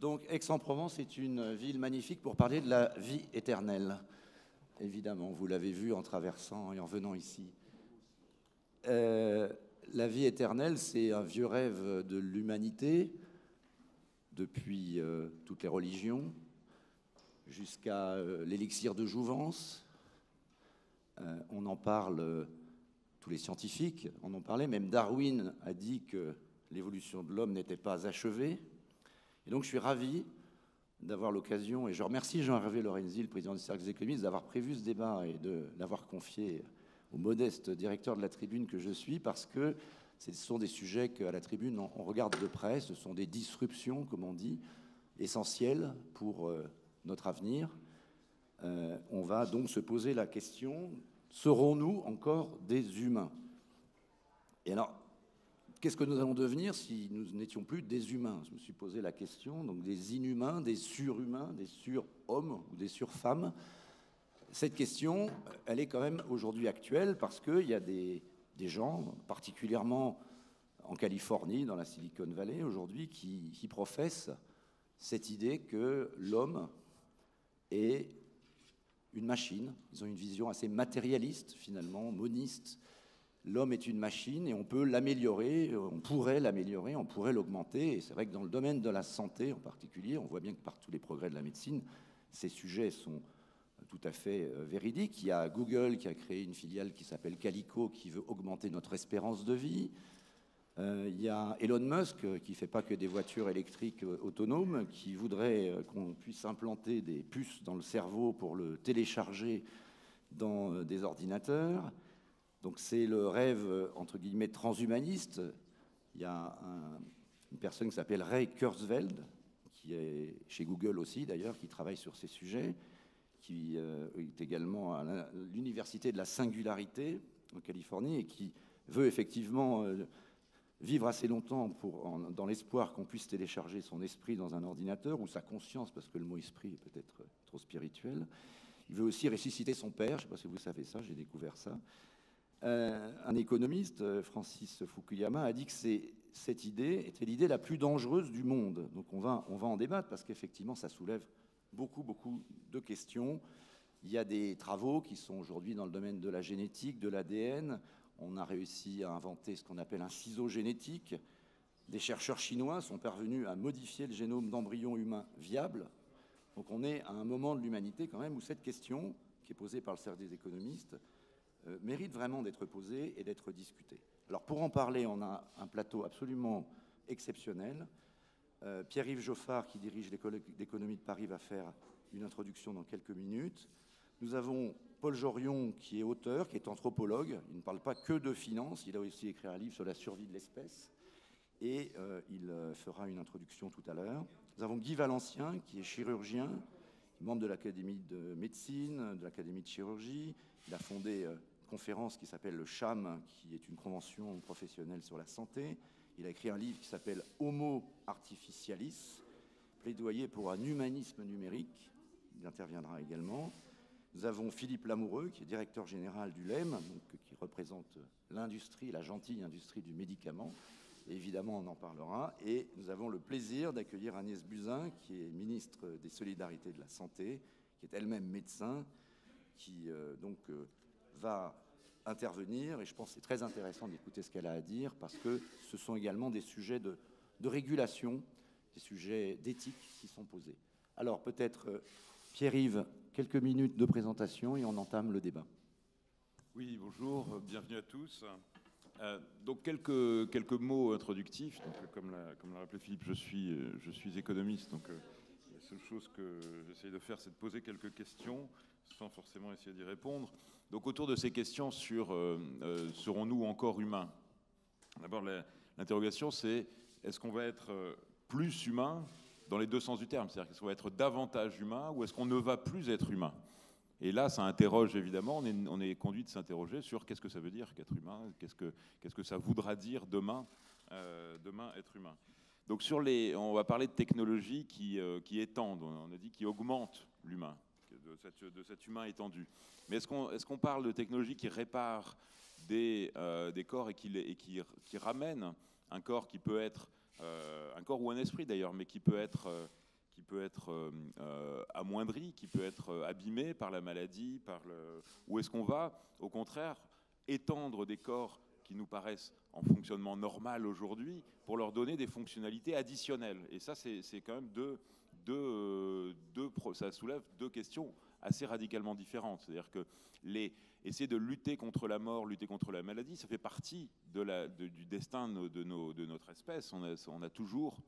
Donc, Aix-en-Provence est une ville magnifique pour parler de la vie éternelle. Évidemment, vous l'avez vu en traversant et en venant ici. La vie éternelle, c'est un vieux rêve de l'humanité, depuis toutes les religions, jusqu'à l'élixir de jouvence. On en parle, tous les scientifiques en ont parlé, même Darwin a dit que l'évolution de l'homme n'était pas achevée. Et donc je suis ravi d'avoir l'occasion, et je remercie Jean-Hervé Lorenzi, le président du Cercle des économistes, d'avoir prévu ce débat et de l'avoir confié au modeste directeur de la Tribune que je suis, parce que ce sont des sujets qu'à la Tribune on regarde de près, ce sont des disruptions, comme on dit, essentielles pour notre avenir. On va donc se poser la question, serons-nous encore des humains? Et alors, qu'est-ce que nous allons devenir si nous n'étions plus des humains? Je me suis posé la question, donc des inhumains, des surhumains, des surhommes ou des surfemmes. Cette question, elle est quand même aujourd'hui actuelle parce qu'il y a des gens, particulièrement en Californie, dans la Silicon Valley aujourd'hui, qui professent cette idée que l'homme est une machine. Ils ont une vision assez matérialiste, finalement, moniste. L'homme est une machine et on peut l'améliorer, on pourrait l'améliorer, on pourrait l'augmenter. Et c'est vrai que dans le domaine de la santé en particulier, on voit bien que par tous les progrès de la médecine, ces sujets sont tout à fait véridiques. Il y a Google qui a créé une filiale qui s'appelle Calico qui veut augmenter notre espérance de vie. Il y a Elon Musk qui ne fait pas que des voitures électriques autonomes, qui voudrait qu'on puisse implanter des puces dans le cerveau pour le télécharger dans des ordinateurs. Donc c'est le rêve, entre guillemets, transhumaniste. Il y a une personne qui s'appelle Ray Kurzweil, qui est chez Google aussi d'ailleurs, qui travaille sur ces sujets, qui est également à l'Université de la Singularité en Californie et qui veut effectivement vivre assez longtemps dans l'espoir qu'on puisse télécharger son esprit dans un ordinateur, ou sa conscience, parce que le mot esprit est peut-être trop spirituel. Il veut aussi ressusciter son père, je ne sais pas si vous savez ça, j'ai découvert ça. Un économiste, Francis Fukuyama, a dit que cette idée était l'idée la plus dangereuse du monde. Donc on va en débattre, parce qu'effectivement, ça soulève beaucoup de questions. Il y a des travaux qui sont aujourd'hui dans le domaine de la génétique, de l'ADN. On a réussi à inventer ce qu'on appelle un ciseau génétique. Des chercheurs chinois sont parvenus à modifier le génome d'embryons humains viables. Donc on est à un moment de l'humanité quand même où cette question, qui est posée par le Cercle des économistes, mérite vraiment d'être posée et d'être discutée. Alors pour en parler, on a un plateau absolument exceptionnel. Pierre-Yves Joffard, qui dirige l'école d'économie de Paris, va faire une introduction dans quelques minutes. Nous avons Paul Jorion, qui est auteur, qui est anthropologue. Il ne parle pas que de finance, il a aussi écrit un livre sur la survie de l'espèce. Et il fera une introduction tout à l'heure. Nous avons Guy Valencien, qui est chirurgien, membre de l'Académie de médecine, de l'Académie de chirurgie. Il a fondé une conférence qui s'appelle le CHAM, qui est une convention professionnelle sur la santé. Il a écrit un livre qui s'appelle Homo Artificialis, plaidoyer pour un humanisme numérique. Il interviendra également. Nous avons Philippe Lamoureux, qui est directeur général du LEM, donc, qui représente l'industrie, la gentille industrie du médicament. Et évidemment, on en parlera. Et nous avons le plaisir d'accueillir Agnès Buzyn, qui est ministre des Solidarités et de la Santé, qui est elle-même médecin, qui va intervenir. Et je pense que c'est très intéressant d'écouter ce qu'elle a à dire, parce que ce sont également des sujets de régulation, des sujets d'éthique qui sont posés. Alors peut-être, Pierre-Yves, quelques minutes de présentation et on entame le débat. Oui, bonjour, bienvenue à tous. Donc quelques mots introductifs. Donc, comme l'a rappelé Philippe, je suis économiste, donc la seule chose que j'essaye de faire, c'est de poser quelques questions, sans forcément essayer d'y répondre. Donc autour de ces questions sur serons-nous encore humains? D'abord, l'interrogation, c'est est-ce qu'on va être plus humain dans les deux sens du terme? C'est-à-dire est-ce qu'on va être davantage humain ou est-ce qu'on ne va plus être humain? Et là, ça interroge évidemment, on est conduit de s'interroger sur qu'est-ce que ça veut dire qu'être humain, qu'est-ce que ça voudra dire demain être humain. Donc on va parler de technologies qui étendent, on a dit qui augmentent l'humain, de cet humain étendu. Mais est-ce qu'on parle de technologies qui réparent des corps et qui ramènent un corps qui peut être, un corps ou un esprit d'ailleurs, mais qui peut être qui peut être amoindri, qui peut être abîmé par la maladie, ou est-ce qu'on va, au contraire, étendre des corps qui nous paraissent en fonctionnement normal aujourd'hui pour leur donner des fonctionnalités additionnelles? Et ça, c'est quand même ça soulève deux questions assez radicalement différentes. C'est-à-dire que essayer de lutter contre la mort, lutter contre la maladie, ça fait partie du destin de notre espèce. On a toujours,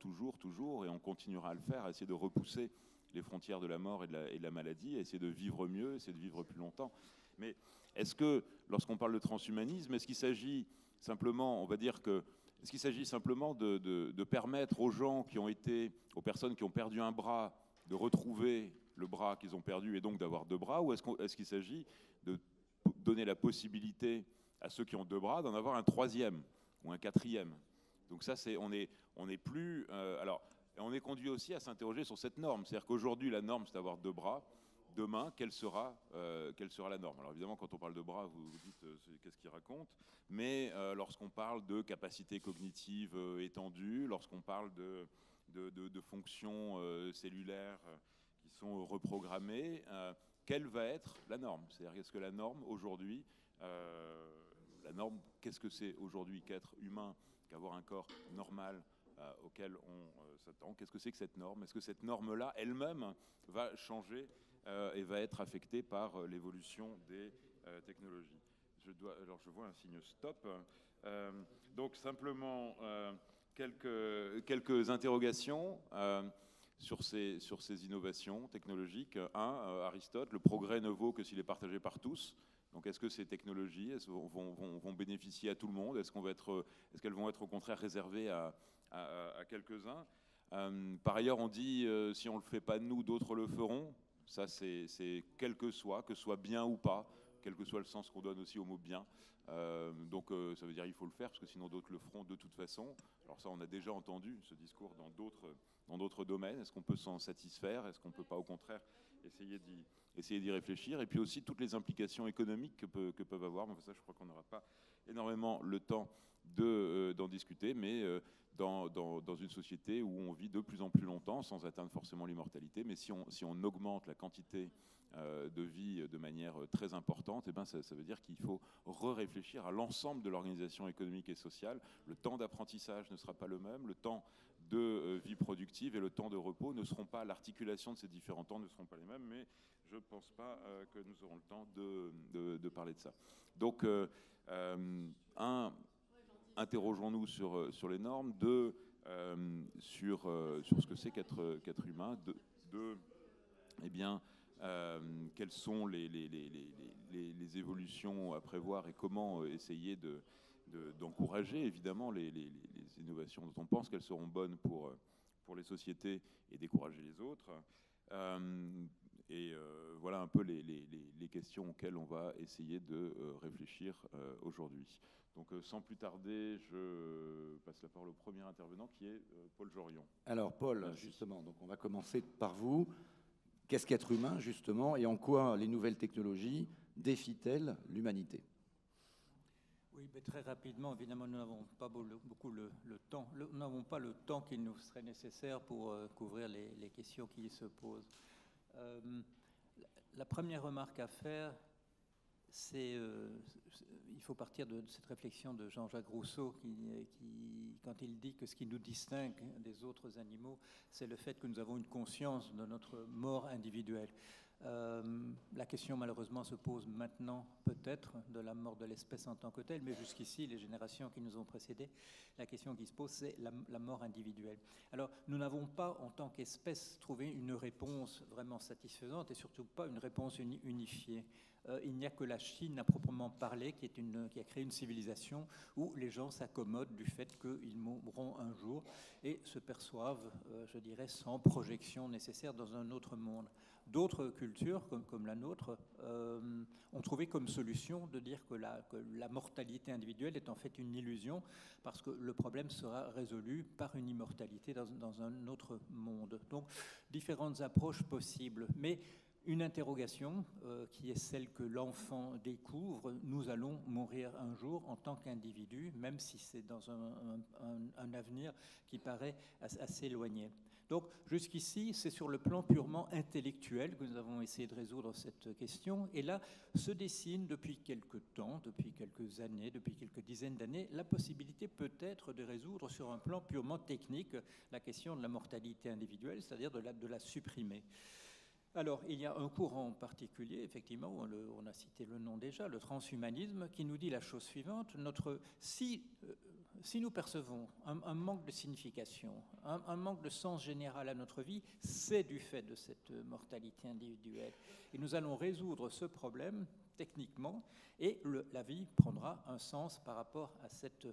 et on continuera à le faire, à essayer de repousser les frontières de la mort et de la maladie, à essayer de vivre mieux, essayer de vivre plus longtemps. Mais est-ce que, lorsqu'on parle de transhumanisme, est-ce qu'il s'agit simplement, on va dire que, est-ce qu'il s'agit simplement de permettre aux personnes qui ont perdu un bras, de retrouver le bras qu'ils ont perdu et donc d'avoir deux bras, ou est-ce qu'il s'agit de donner la possibilité à ceux qui ont deux bras d'en avoir un troisième ou un quatrième? Donc ça, on est plus... alors, on est conduit aussi à s'interroger sur cette norme. C'est-à-dire qu'aujourd'hui, la norme, c'est d'avoir deux bras. Demain, quelle sera la norme? Alors évidemment, quand on parle de bras, vous dites qu'est-ce qu'il raconte, mais lorsqu'on parle de capacité cognitive étendue, lorsqu'on parle de fonctions cellulaires qui sont reprogrammées, quelle va être la norme? C'est-à-dire, est-ce que la norme aujourd'hui, qu'est-ce que c'est aujourd'hui qu'être humain, qu'avoir un corps normal auquel on s'attend? Qu'est-ce que c'est que cette norme? Est-ce que cette norme-là, elle-même, va changer et va être affectée par l'évolution des technologies? Alors je vois un signe stop. Donc simplement quelques interrogations sur ces innovations technologiques. Aristote, le progrès ne vaut que s'il est partagé par tous. Donc est-ce que ces technologies vont bénéficier à tout le monde? Est-ce qu'elles vont être au contraire réservées à quelques-uns? Par ailleurs, on dit si on ne le fait pas nous, d'autres le feront. Ça, c'est quel que soit bien ou pas, quel que soit le sens qu'on donne aussi au mot bien. Donc ça veut dire qu'il faut le faire, parce que sinon d'autres le feront de toute façon. Alors ça, on a déjà entendu ce discours dans d'autres domaines. Est-ce qu'on peut s'en satisfaire? Est-ce qu'on ne peut pas, au contraire, essayer d'y réfléchir? Et puis aussi toutes les implications économiques que peuvent avoir. Mais ça, je crois qu'on n'aura pas énormément le temps d'en discuter, mais dans une société où on vit de plus en plus longtemps sans atteindre forcément l'immortalité, mais si on augmente la quantité de vie de manière très importante, eh ben ça veut dire qu'il faut réfléchir à l'ensemble de l'organisation économique et sociale. Le temps d'apprentissage ne sera pas le même, le temps de vie productive et le temps de repos ne seront pas, l'articulation de ces différents temps ne seront pas les mêmes, mais je ne pense pas que nous aurons le temps de parler de ça. Donc, interrogeons-nous sur les normes. Deux, sur ce que c'est qu'être humain. Deux, eh bien, quelles sont les évolutions à prévoir et comment essayer d'encourager évidemment les innovations dont on pense qu'elles seront bonnes pour les sociétés et décourager les autres. Voilà un peu les questions auxquelles on va essayer de réfléchir aujourd'hui. Donc sans plus tarder, je passe la parole au premier intervenant qui est Paul Jorion. Alors Paul, justement, donc on va commencer par vous. Qu'est-ce qu'être humain, justement, et en quoi les nouvelles technologies défient-elles l'humanité? Oui, mais très rapidement, évidemment, nous n'avons pas beaucoup le temps. Nous n'avons pas le temps qu'il nous serait nécessaire pour couvrir les questions qui se posent. La première remarque à faire, c'est il faut partir de cette réflexion de Jean-Jacques Rousseau quand il dit que ce qui nous distingue des autres animaux, c'est le fait que nous avons une conscience de notre mort individuelle. La question malheureusement se pose maintenant peut-être de la mort de l'espèce en tant que telle, mais jusqu'ici, les générations qui nous ont précédés, la question qui se pose, c'est la mort individuelle. Alors, nous n'avons pas, en tant qu'espèce, trouvé une réponse vraiment satisfaisante et surtout pas une réponse unifiée. Il n'y a que la Chine à proprement parler qui a créé une civilisation où les gens s'accommodent du fait qu'ils mourront un jour et se perçoivent, je dirais, sans projection nécessaire dans un autre monde. D'autres cultures, comme la nôtre, ont trouvé comme solution de dire que la mortalité individuelle est en fait une illusion parce que le problème sera résolu par une immortalité dans un autre monde. Donc, différentes approches possibles. Mais Une interrogation qui est celle que l'enfant découvre: nous allons mourir un jour en tant qu'individu, même si c'est dans un avenir qui paraît assez éloigné. Donc jusqu'ici, c'est sur le plan purement intellectuel que nous avons essayé de résoudre cette question. Et là, se dessine depuis quelque temps, depuis quelques années, depuis quelques dizaines d'années, la possibilité peut-être de résoudre sur un plan purement technique la question de la mortalité individuelle, c'est-à-dire de la supprimer. Alors, il y a un courant particulier, effectivement, on a cité le nom déjà, le transhumanisme, qui nous dit la chose suivante: si nous percevons un manque de signification, un manque de sens général à notre vie, c'est du fait de cette mortalité individuelle. Et nous allons résoudre ce problème techniquement, et la vie prendra un sens par rapport à cette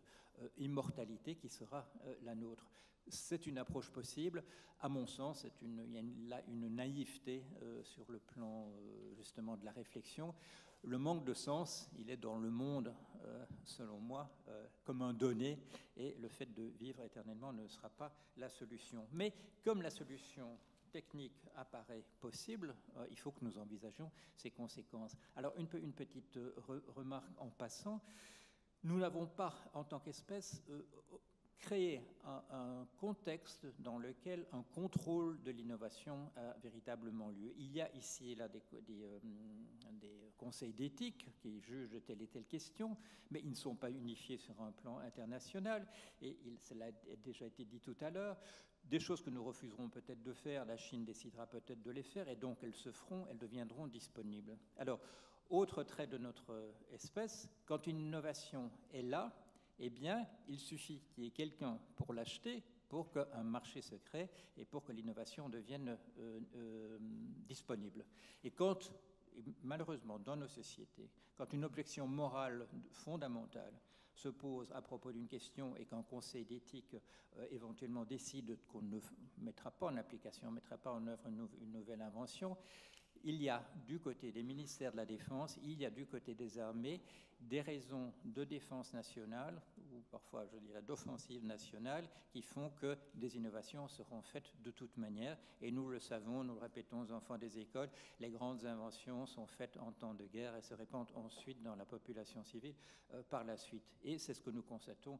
immortalité qui sera la nôtre. C'est une approche possible. À mon sens, il y a une naïveté sur le plan justement de la réflexion. Le manque de sens, il est dans le monde, selon moi, comme un donné, et le fait de vivre éternellement ne sera pas la solution. Mais comme la solution technique apparaît possible, il faut que nous envisagions ses conséquences. Alors, une petite remarque en passant: nous n'avons pas, en tant qu'espèce, créer un contexte dans lequel un contrôle de l'innovation a véritablement lieu. Il y a ici et là des conseils d'éthique qui jugent telle et telle question, mais ils ne sont pas unifiés sur un plan international, et cela a déjà été dit tout à l'heure. Des choses que nous refuserons peut-être de faire, la Chine décidera peut-être de les faire, et donc elles se feront, elles deviendront disponibles. Alors, autre trait de notre espèce: quand une innovation est là, eh bien, il suffit qu'il y ait quelqu'un pour l'acheter, pour qu'un marché se crée et pour que l'innovation devienne disponible. Et malheureusement, dans nos sociétés, quand une objection morale fondamentale se pose à propos d'une question et qu'un conseil d'éthique éventuellement décide qu'on ne mettra pas en application, ne mettra pas en œuvre une nouvelle invention, il y a du côté des ministères de la Défense, il y a du côté des armées des raisons de défense nationale, ou parfois je dirais d'offensive nationale, qui font que des innovations seront faites de toute manière. Et nous le savons, nous le répétons aux enfants des écoles, les grandes inventions sont faites en temps de guerre et se répandent ensuite dans la population civile par la suite. Et c'est ce que nous constatons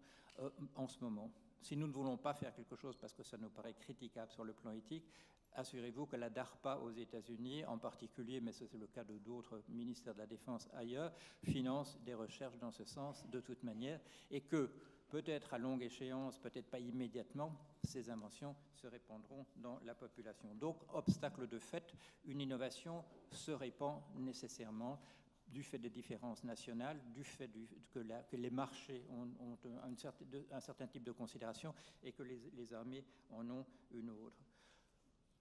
en ce moment. Si nous ne voulons pas faire quelque chose parce que ça nous paraît critiquable sur le plan éthique, assurez-vous que la DARPA aux États-Unis, en particulier, mais c'est le cas de d'autres ministères de la Défense ailleurs, finance des recherches dans ce sens de toute manière, et que peut-être à longue échéance, peut-être pas immédiatement, ces inventions se répandront dans la population. Donc, obstacle de fait, une innovation se répand nécessairement du fait des différences nationales, du fait que les marchés ont un certain type de considération et que les armées en ont une autre.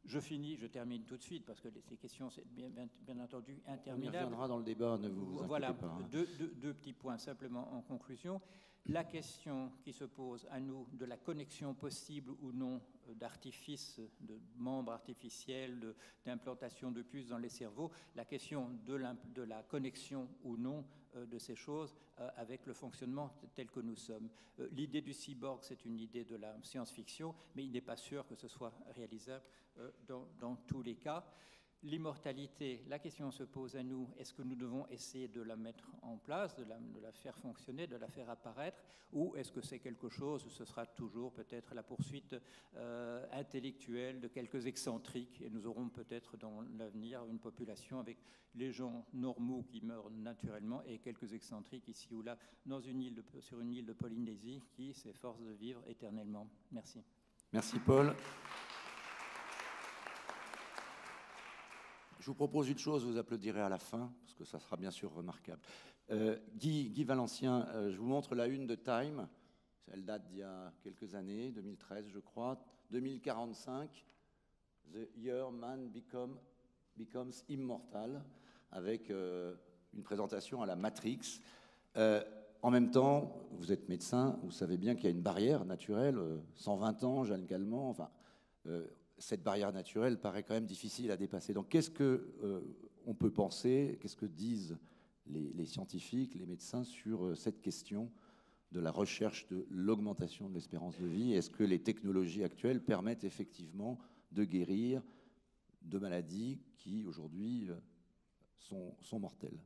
Je termine tout de suite parce que ces questions, c'est bien entendu interminables. On y reviendra dans le débat, ne vous inquiétez pas. Voilà, deux petits points simplement en conclusion. La question qui se pose à nous de la connexion possible ou non d'artifices, de membres artificiels, d'implantation de puces dans les cerveaux, la question de la connexion ou non de ces choses avec le fonctionnement tel que nous sommes. L'idée du cyborg, c'est une idée de la science-fiction, mais il n'est pas sûr que ce soit réalisable dans tous les cas. L'immortalité, la question se pose à nous: est-ce que nous devons essayer de la mettre en place, de la faire fonctionner, de la faire apparaître, ou est-ce que c'est quelque chose, ce sera toujours peut-être la poursuite intellectuelle de quelques excentriques, et nous aurons peut-être dans l'avenir une population avec les gens normaux qui meurent naturellement et quelques excentriques ici ou là sur une île de Polynésie qui s'efforcent de vivre éternellement. Merci. Merci Paul. Je vous propose une chose, vous applaudirez à la fin, parce que ça sera bien sûr remarquable. Guy Valencien, je vous montre la une de Time. Elle date d'il y a quelques années, 2013 je crois. 2045, The Year Man Becomes Immortal, avec une présentation à la Matrix. En même temps, vous êtes médecin, vous savez bien qu'il y a une barrière naturelle, 120 ans, Jeanne Calment, enfin... cette barrière naturelle paraît quand même difficile à dépasser. Donc qu'est-ce qu'on peut penser, qu'est-ce que disent les scientifiques, les médecins sur cette question de la recherche de l'augmentation de l'espérance de vie? Est-ce que les technologies actuelles permettent effectivement de guérir de maladies qui, aujourd'hui, sont mortelles.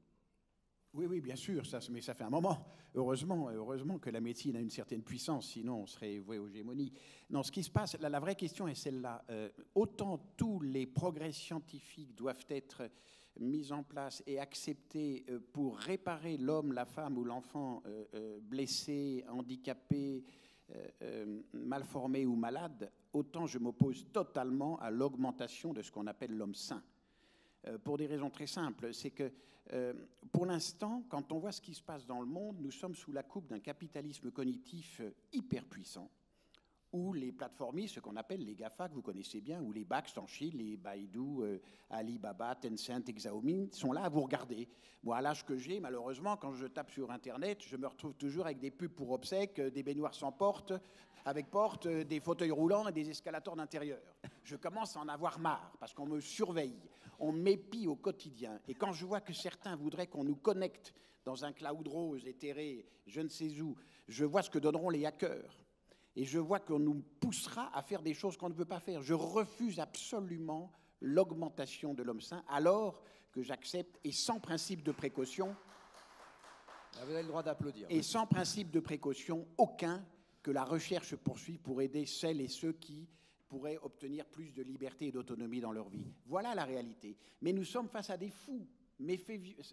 Oui, oui, bien sûr, mais ça fait un moment. Heureusement que la médecine a une certaine puissance, sinon on serait voué aux gémonies. Non, ce qui se passe, la vraie question est celle-là. Autant tous les progrès scientifiques doivent être mis en place et acceptés pour réparer l'homme, la femme ou l'enfant blessé, handicapé, malformé ou malade, autant je m'oppose totalement à l'augmentation de ce qu'on appelle l'homme sain. Pour des raisons très simples, c'est que pour l'instant, quand on voit ce qui se passe dans le monde, nous sommes sous la coupe d'un capitalisme cognitif hyper puissant, où les plateformistes, ce qu'on appelle les GAFA, que vous connaissez bien, ou les Baxt en Chine, les Baidu, Alibaba, Tencent, Xiaomi, sont là à vous regarder. Moi, à l'âge que j'ai, malheureusement, quand je tape sur Internet, je me retrouve toujours avec des pubs pour obsèques, des baignoires sans porte, avec porte, des fauteuils roulants et des escalators d'intérieur. Je commence à en avoir marre, parce qu'on me surveille, on m'épie au quotidien. Et quand je vois que certains voudraient qu'on nous connecte dans un cloud rose éthéré, je ne sais où, je vois ce que donneront les hackers. Et je vois qu'on nous poussera à faire des choses qu'on ne veut pas faire. Je refuse absolument l'augmentation de l'homme sain, alors que j'accepte, et sans principe de précaution, vous avez le droit d'applaudir. Et sans principe de précaution aucun, que la recherche poursuit pour aider celles et ceux qui pourraient obtenir plus de liberté et d'autonomie dans leur vie. Voilà la réalité. Mais nous sommes face à des fous. Mais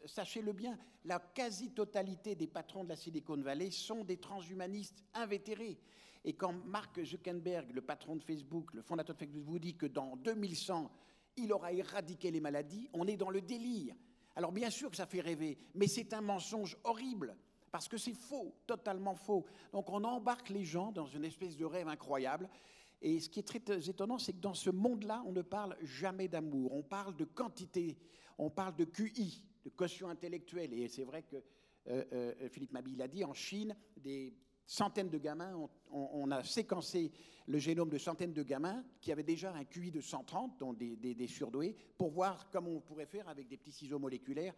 sachez-le bien, la quasi-totalité des patrons de la Silicon Valley sont des transhumanistes invétérés. Et quand Mark Zuckerberg, le patron de Facebook, le fondateur de Facebook, vous dit que dans 2100, il aura éradiqué les maladies, on est dans le délire. Alors bien sûr que ça fait rêver, mais c'est un mensonge horrible, parce que c'est faux, totalement faux. Donc on embarque les gens dans une espèce de rêve incroyable. Et ce qui est très étonnant, c'est que dans ce monde-là, on ne parle jamais d'amour. On parle de quantité, on parle de QI, de quotient intellectuel. Et c'est vrai que Philippe Mabille l'a dit, en Chine, des centaines de gamins, on a séquencé le génome de centaines de gamins qui avaient déjà un QI de 130, dont des surdoués, pour voir comment on pourrait faire avec des petits ciseaux moléculaires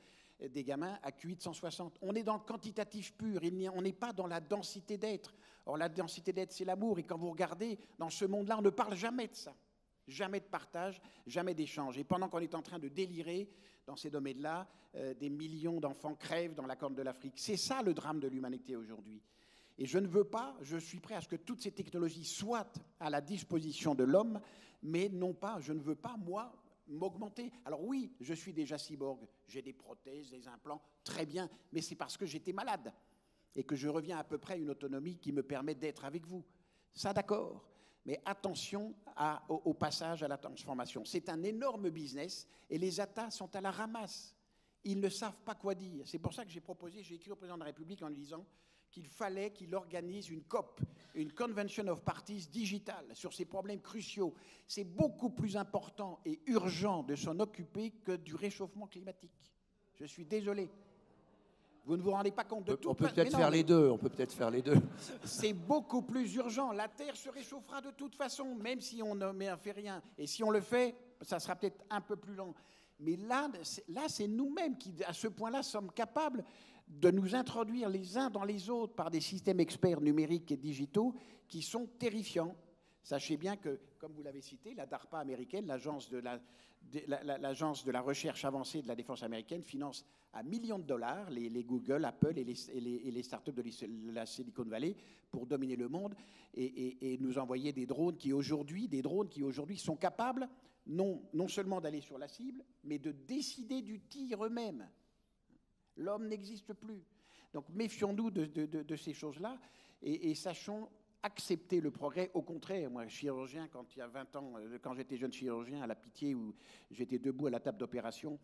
des gamins à QI de 160. On est dans le quantitatif pur, on n'est pas dans la densité d'être. Or, la densité d'être, c'est l'amour. Et quand vous regardez, dans ce monde-là, on ne parle jamais de ça. Jamais de partage, jamais d'échange. Et pendant qu'on est en train de délirer dans ces domaines-là, des millions d'enfants crèvent dans la corne de l'Afrique. C'est ça le drame de l'humanité aujourd'hui. Et je ne veux pas, je suis prêt à ce que toutes ces technologies soient à la disposition de l'homme, mais non pas, je ne veux pas, moi, m'augmenter. Alors oui, je suis déjà cyborg, j'ai des prothèses, des implants, très bien, mais c'est parce que j'étais malade et que je reviens à peu près à une autonomie qui me permet d'être avec vous. Ça, d'accord, mais attention au passage à la transformation. C'est un énorme business et les États sont à la ramasse. Ils ne savent pas quoi dire. C'est pour ça que j'ai écrit au président de la République en lui disant qu'il fallait qu'il organise une COP, une Convention of Parties digitale, sur ces problèmes cruciaux. C'est beaucoup plus important et urgent de s'en occuper que du réchauffement climatique. Je suis désolé. Vous ne vous rendez pas compte de tout. On peut peut-être faire les deux. On peut peut-être faire les deux. C'est beaucoup plus urgent. La Terre se réchauffera de toute façon, même si on ne fait rien. Et si on le fait, ça sera peut-être un peu plus lent. Mais là c'est nous-mêmes qui, à ce point-là, sommes capables de nous introduire les uns dans les autres par des systèmes experts numériques et digitaux qui sont terrifiants. Sachez bien que, comme vous l'avez cité, la DARPA américaine, l'agence de la recherche avancée de la défense américaine, finance à millions de dollars les Google, Apple et les startups de la Silicon Valley pour dominer le monde et nous envoyer des drones qui aujourd'hui sont capables non seulement d'aller sur la cible, mais de décider du tir eux-mêmes. L'homme n'existe plus. Donc méfions-nous de ces choses-là et sachons accepter le progrès. Au contraire, moi, chirurgien, quand il y a 20 ans, quand j'étais jeune chirurgien à la Pitié, où j'étais debout à la table d'opération,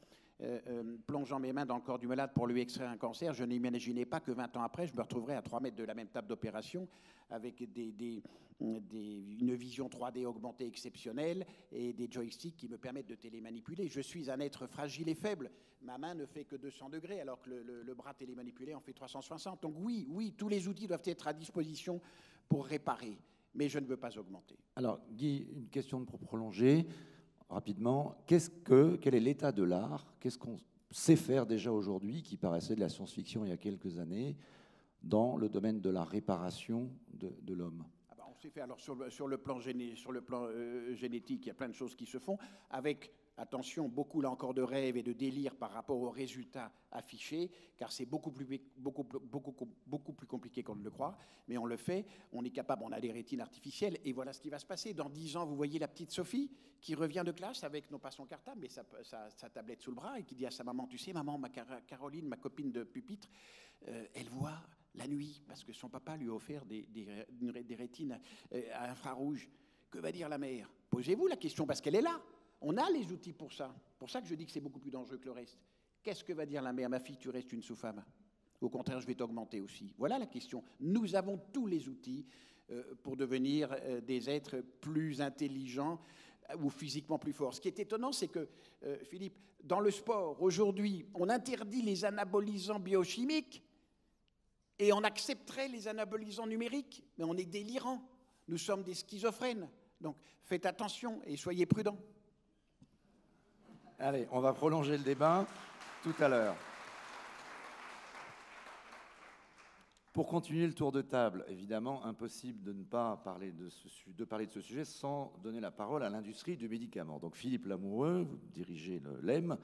plongeant mes mains dans le corps du malade pour lui extraire un cancer, je n'imaginais pas que 20 ans après, je me retrouverais à 3 mètres de la même table d'opération avec une vision 3D augmentée exceptionnelle et des joysticks qui me permettent de télémanipuler. Je suis un être fragile et faible. Ma main ne fait que 200 degrés alors que le bras télémanipulé en fait 360. Donc oui, tous les outils doivent être à disposition pour réparer, mais je ne veux pas augmenter. Alors Guy, une question pour prolonger rapidement. Quel est l'état de l'art? Qu'est-ce qu'on sait faire déjà aujourd'hui, qui paraissait de la science-fiction il y a quelques années, dans le domaine de la réparation de l'homme? c'est fait. Alors sur le plan génétique, il y a plein de choses qui se font, avec, attention, beaucoup là encore de rêves et de délire par rapport aux résultats affichés, car c'est beaucoup plus compliqué qu'on ne le croit, mais on le fait, on est capable, on a des rétines artificielles, et voilà ce qui va se passer. Dans 10 ans, vous voyez la petite Sophie qui revient de classe avec, non pas son cartable, mais sa tablette sous le bras, et qui dit à sa maman, tu sais, maman, Caroline, ma copine de pupitre, elle voit la nuit, parce que son papa lui a offert des rétines à infrarouge. Que va dire la mère? Posez-vous la question, parce qu'elle est là. On a les outils pour ça. Pour ça que je dis que c'est beaucoup plus dangereux que le reste. Qu'est-ce que va dire la mère? Ma fille, tu restes une sous-femme. Au contraire, je vais t'augmenter aussi. Voilà la question. Nous avons tous les outils pour devenir des êtres plus intelligents ou physiquement plus forts. Ce qui est étonnant, c'est que, Philippe, dans le sport, aujourd'hui, on interdit les anabolisants biochimiques et on accepterait les anabolisants numériques, mais on est délirants. Nous sommes des schizophrènes. Donc, faites attention et soyez prudents. Allez, on va prolonger le débat tout à l'heure. Pour continuer le tour de table, évidemment, impossible de ne pas parler de ce sujet sans donner la parole à l'industrie du médicament. Donc, Philippe Lamoureux, vous dirigez l'EM,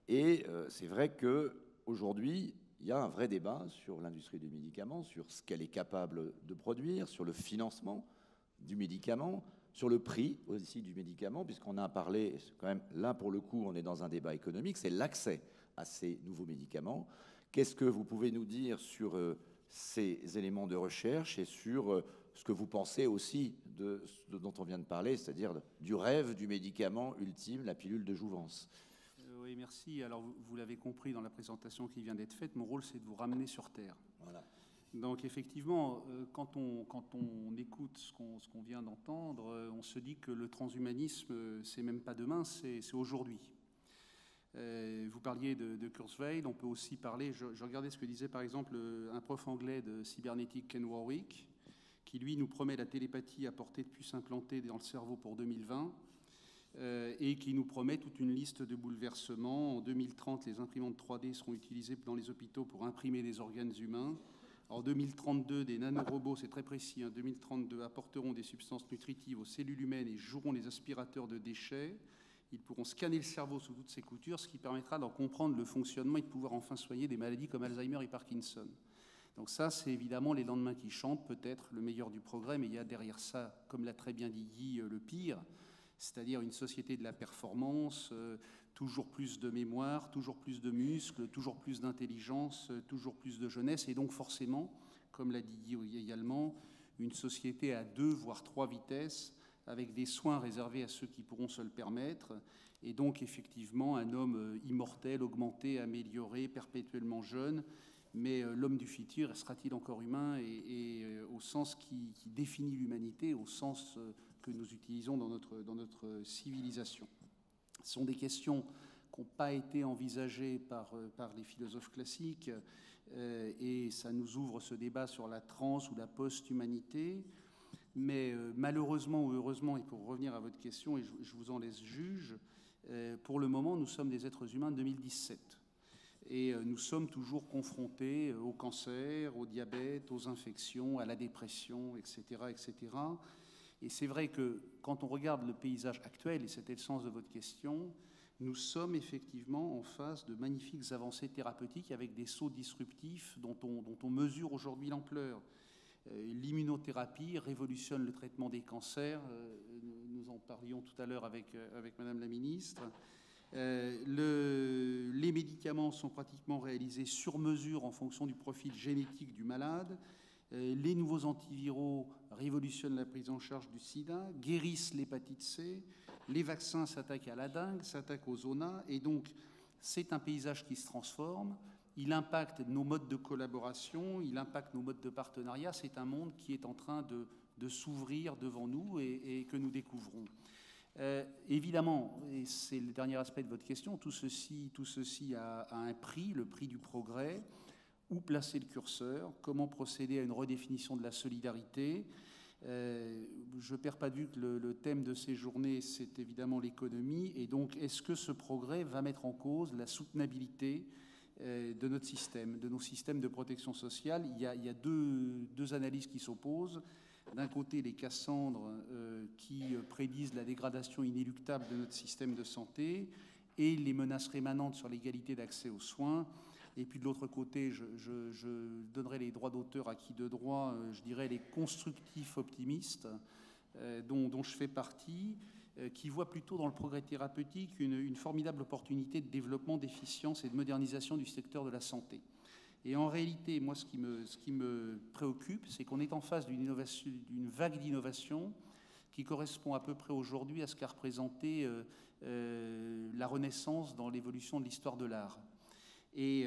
et c'est vrai qu'aujourd'hui, il y a un vrai débat sur l'industrie du médicament, sur ce qu'elle est capable de produire, sur le financement du médicament, sur le prix aussi du médicament, puisqu'on a parlé, quand même, là pour le coup, on est dans un débat économique, c'est l'accès à ces nouveaux médicaments. Qu'est-ce que vous pouvez nous dire sur ces éléments de recherche et sur ce que vous pensez aussi de ce dont on vient de parler, c'est-à-dire du rêve du médicament ultime, la pilule de jouvence? Oui, merci. Alors, vous l'avez compris dans la présentation qui vient d'être faite, mon rôle, c'est de vous ramener sur Terre. Voilà. Donc, effectivement, quand on écoute ce qu'on vient d'entendre, on se dit que le transhumanisme, c'est même pas demain, c'est aujourd'hui. Vous parliez de Kurzweil, on peut aussi parler, je regardais ce que disait par exemple un prof anglais de cybernétique, Ken Warwick, qui lui nous promet la télépathie à portée de puces implantées dans le cerveau pour 2020, et qui nous promet toute une liste de bouleversements. En 2030, les imprimantes 3D seront utilisées dans les hôpitaux pour imprimer des organes humains. En 2032, des nanorobots, c'est très précis, 2032, apporteront des substances nutritives aux cellules humaines et joueront les aspirateurs de déchets. Ils pourront scanner le cerveau sous toutes ses coutures, ce qui permettra d'en comprendre le fonctionnement et de pouvoir enfin soigner des maladies comme Alzheimer et Parkinson. Donc ça, c'est évidemment les lendemains qui chantent, peut-être le meilleur du progrès, mais il y a derrière ça, comme l'a très bien dit Guy, le pire, c'est-à-dire une société de la performance, toujours plus de mémoire, toujours plus de muscles, toujours plus d'intelligence, toujours plus de jeunesse, et donc forcément, comme l'a dit Guy également, une société à 2 voire 3 vitesses, avec des soins réservés à ceux qui pourront se le permettre, et donc effectivement un homme immortel, augmenté, amélioré, perpétuellement jeune, mais l'homme du futur sera-t-il encore humain et au sens qui définit l'humanité, au sens que nous utilisons dans notre civilisation. Ce sont des questions qui n'ont pas été envisagées par les philosophes classiques, et ça nous ouvre ce débat sur la trans ou la post-humanité. Mais malheureusement ou heureusement, et pour revenir à votre question, et je vous en laisse juge, pour le moment, nous sommes des êtres humains de 2017. Et nous sommes toujours confrontés au cancer, au diabète, aux infections, à la dépression, etc., etc. Et c'est vrai que quand on regarde le paysage actuel, et c'était le sens de votre question, nous sommes effectivement en face de magnifiques avancées thérapeutiques avec des sauts disruptifs dont on mesure aujourd'hui l'ampleur. L'immunothérapie révolutionne le traitement des cancers, nous en parlions tout à l'heure avec Madame la Ministre. Les médicaments sont pratiquement réalisés sur mesure en fonction du profil génétique du malade. Les nouveaux antiviraux révolutionnent la prise en charge du sida, guérissent l'hépatite C, les vaccins s'attaquent à la dengue, s'attaquent aux zoonoses, et donc c'est un paysage qui se transforme. Il impacte nos modes de collaboration, il impacte nos modes de partenariat. C'est un monde qui est en train de s'ouvrir devant nous et que nous découvrons. Évidemment, et c'est le dernier aspect de votre question, tout ceci a un prix, le prix du progrès. Où placer le curseur? Comment procéder à une redéfinition de la solidarité? Je ne perds pas de vue que le thème de ces journées, c'est évidemment l'économie. Et donc, est-ce que ce progrès va mettre en cause la soutenabilité de notre système, de nos systèmes de protection sociale? Il y a deux analyses qui s'opposent. D'un côté, les Cassandres qui prédisent la dégradation inéluctable de notre système de santé et les menaces rémanentes sur l'égalité d'accès aux soins. Et puis de l'autre côté, je donnerai les droits d'auteur à qui de droit, je dirais les constructifs optimistes, dont je fais partie, qui voient plutôt dans le progrès thérapeutique une formidable opportunité de développement, d'efficience et de modernisation du secteur de la santé. Et en réalité, moi, ce qui me préoccupe, c'est qu'on est en face d'une vague d'innovation qui correspond à peu près aujourd'hui à ce qu'a représenté la Renaissance dans l'évolution de l'histoire de l'art. Et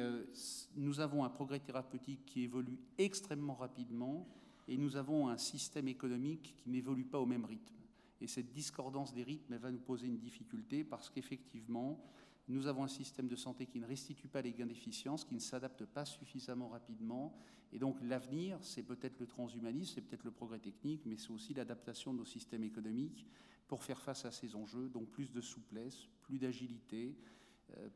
nous avons un progrès thérapeutique qui évolue extrêmement rapidement, et nous avons un système économique qui n'évolue pas au même rythme. Et cette discordance des rythmes, elle va nous poser une difficulté, parce qu'effectivement, nous avons un système de santé qui ne restitue pas les gains d'efficience, qui ne s'adapte pas suffisamment rapidement. Et donc l'avenir, c'est peut-être le transhumanisme, c'est peut-être le progrès technique, mais c'est aussi l'adaptation de nos systèmes économiques pour faire face à ces enjeux. Donc plus de souplesse, plus d'agilité.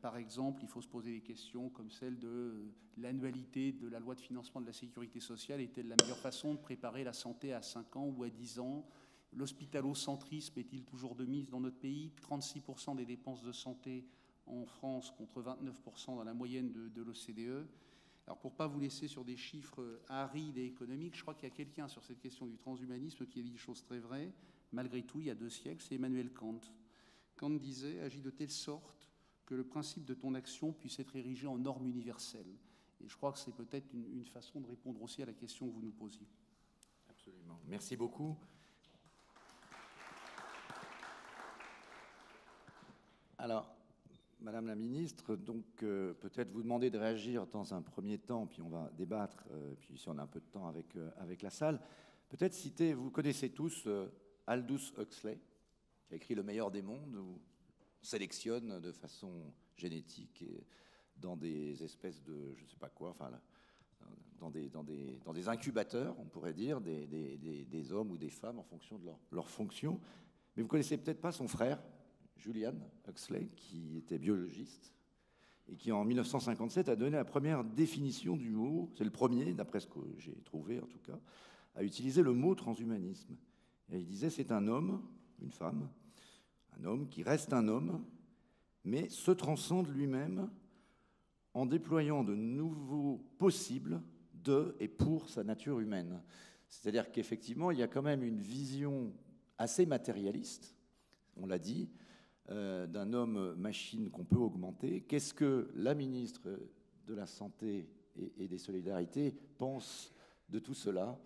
Par exemple, il faut se poser des questions comme celle de l'annualité de la loi de financement de la sécurité sociale. Est-elle la meilleure façon de préparer la santé à 5 ans ou à 10 ans ? L'hospitalocentrisme est-il toujours de mise dans notre pays ? 36% des dépenses de santé en France contre 29% dans la moyenne de l'OCDE. Alors pour ne pas vous laisser sur des chiffres arides et économiques, je crois qu'il y a quelqu'un sur cette question du transhumanisme qui a dit une chose très vraie, malgré tout, il y a 2 siècles, c'est Emmanuel Kant. Kant disait « Agis de telle sorte que le principe de ton action puisse être érigé en norme universelle ». Et je crois que c'est peut-être une façon de répondre aussi à la question que vous nous posiez. Absolument. Merci beaucoup. Alors, Madame la Ministre, donc peut-être vous demander de réagir dans un premier temps, puis on va débattre, puis si on a un peu de temps avec la salle. Peut-être citer, vous connaissez tous Aldous Huxley, qui a écrit Le meilleur des mondes, où on sélectionne de façon génétique et dans des espèces de, je ne sais pas quoi, enfin, dans des incubateurs, on pourrait dire, des hommes ou des femmes en fonction de leur fonction. Mais vous connaissez peut-être pas son frère, Julian Huxley, qui était biologiste et qui, en 1957, a donné la première définition du mot, c'est le premier, d'après ce que j'ai trouvé en tout cas, à utiliser le mot transhumanisme. Et il disait, c'est un homme, une femme, un homme qui reste un homme, mais se transcende lui-même en déployant de nouveaux possibles de et pour sa nature humaine. C'est-à-dire qu'effectivement, il y a quand même une vision assez matérialiste, on l'a dit, d'un homme-machine qu'on peut augmenter. Qu'est-ce que la ministre de la Santé et des Solidarités pense de tout cela?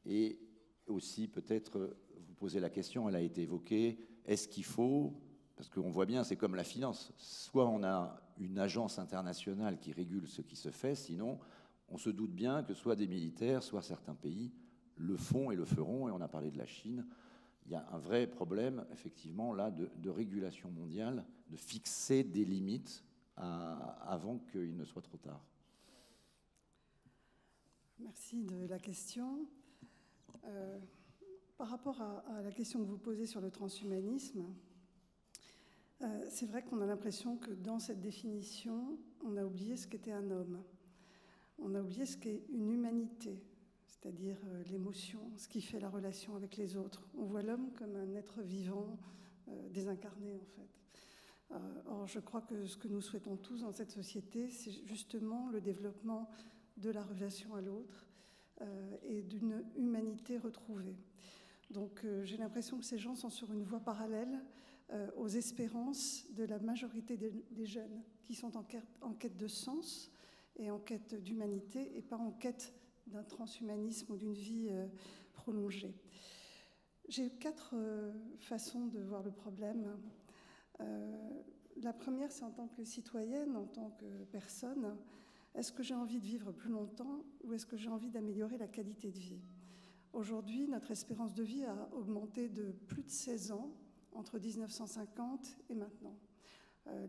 Et aussi, peut-être, vous posez la question, elle a été évoquée, est-ce qu'il faut, parce qu'on voit bien, c'est comme la finance, soit on a une agence internationale qui régule ce qui se fait, sinon on se doute bien que soit des militaires, soit certains pays le font et le feront, et on a parlé de la Chine. Il y a un vrai problème, effectivement, là, de régulation mondiale, de fixer des limites avant qu'il ne soit trop tard. Merci de la question. Par rapport à la question que vous posez sur le transhumanisme, c'est vrai qu'on a l'impression que dans cette définition, on a oublié ce qu'était un homme. On a oublié ce qu'est une humanité, c'est-à-dire l'émotion, ce qui fait la relation avec les autres. On voit l'homme comme un être vivant, désincarné en fait. Or, je crois que ce que nous souhaitons tous dans cette société, c'est justement le développement de la relation à l'autre et d'une humanité retrouvée. Donc, j'ai l'impression que ces gens sont sur une voie parallèle aux espérances de la majorité des jeunes qui sont en quête de sens et en quête d'humanité et pas en quête d'un transhumanisme ou d'une vie prolongée. J'ai 4 façons de voir le problème. La première, c'est en tant que citoyenne, en tant que personne. Est-ce que j'ai envie de vivre plus longtemps ou est-ce que j'ai envie d'améliorer la qualité de vie? Aujourd'hui, notre espérance de vie a augmenté de plus de 16 ans entre 1950 et maintenant.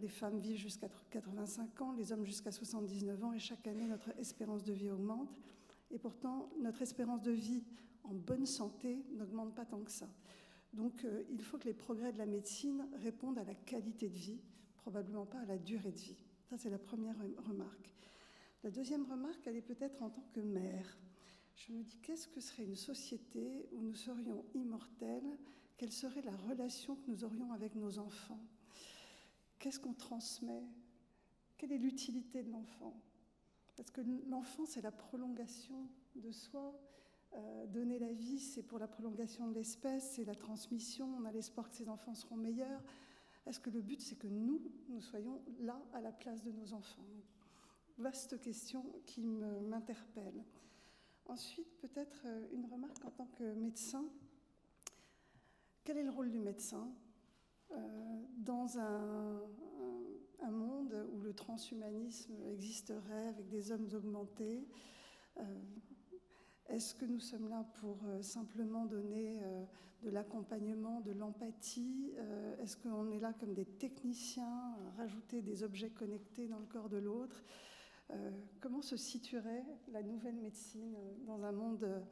Les femmes vivent jusqu'à 85 ans, les hommes jusqu'à 79 ans, et chaque année, notre espérance de vie augmente. Et pourtant, notre espérance de vie en bonne santé n'augmente pas tant que ça. Donc, il faut que les progrès de la médecine répondent à la qualité de vie, probablement pas à la durée de vie. Ça, c'est la première remarque. La deuxième remarque, elle est peut-être en tant que mère. je me dis, qu'est-ce que serait une société où nous serions immortels? Quelle serait la relation que nous aurions avec nos enfants? Qu'est-ce qu'on transmet? Quelle est l'utilité de l'enfant? Parce que l'enfant, c'est la prolongation de soi. Donner la vie, c'est pour la prolongation de l'espèce, c'est la transmission. On a l'espoir que ces enfants seront meilleurs. Est-ce que le but, c'est que nous soyons là à la place de nos enfants? Vaste question qui m'interpelle. Ensuite, peut-être une remarque en tant que médecin. Quel est le rôle du médecin dans un monde où le transhumanisme existerait avec des hommes augmentés? Est-ce que nous sommes là pour simplement donner de l'accompagnement, de l'empathie? Est-ce qu'on est là comme des techniciens, rajouter des objets connectés dans le corps de l'autre? Comment se situerait la nouvelle médecine dans un monde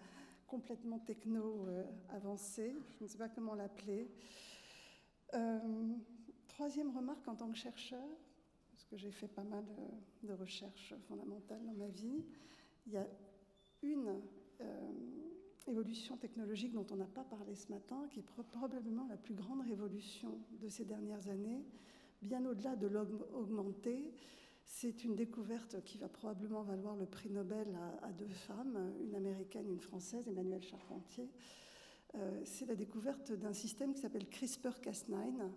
complètement techno-avancé? Je ne sais pas comment l'appeler. Troisième remarque en tant que chercheur, parce que j'ai fait pas mal de recherches fondamentales dans ma vie, il y a une évolution technologique dont on n'a pas parlé ce matin, qui est probablement la plus grande révolution de ces dernières années, bien au-delà de l'homme augmenté. C'est une découverte qui va probablement valoir le prix Nobel à deux femmes, une américaine et une française, Emmanuelle Charpentier. C'est la découverte d'un système qui s'appelle CRISPR-Cas9.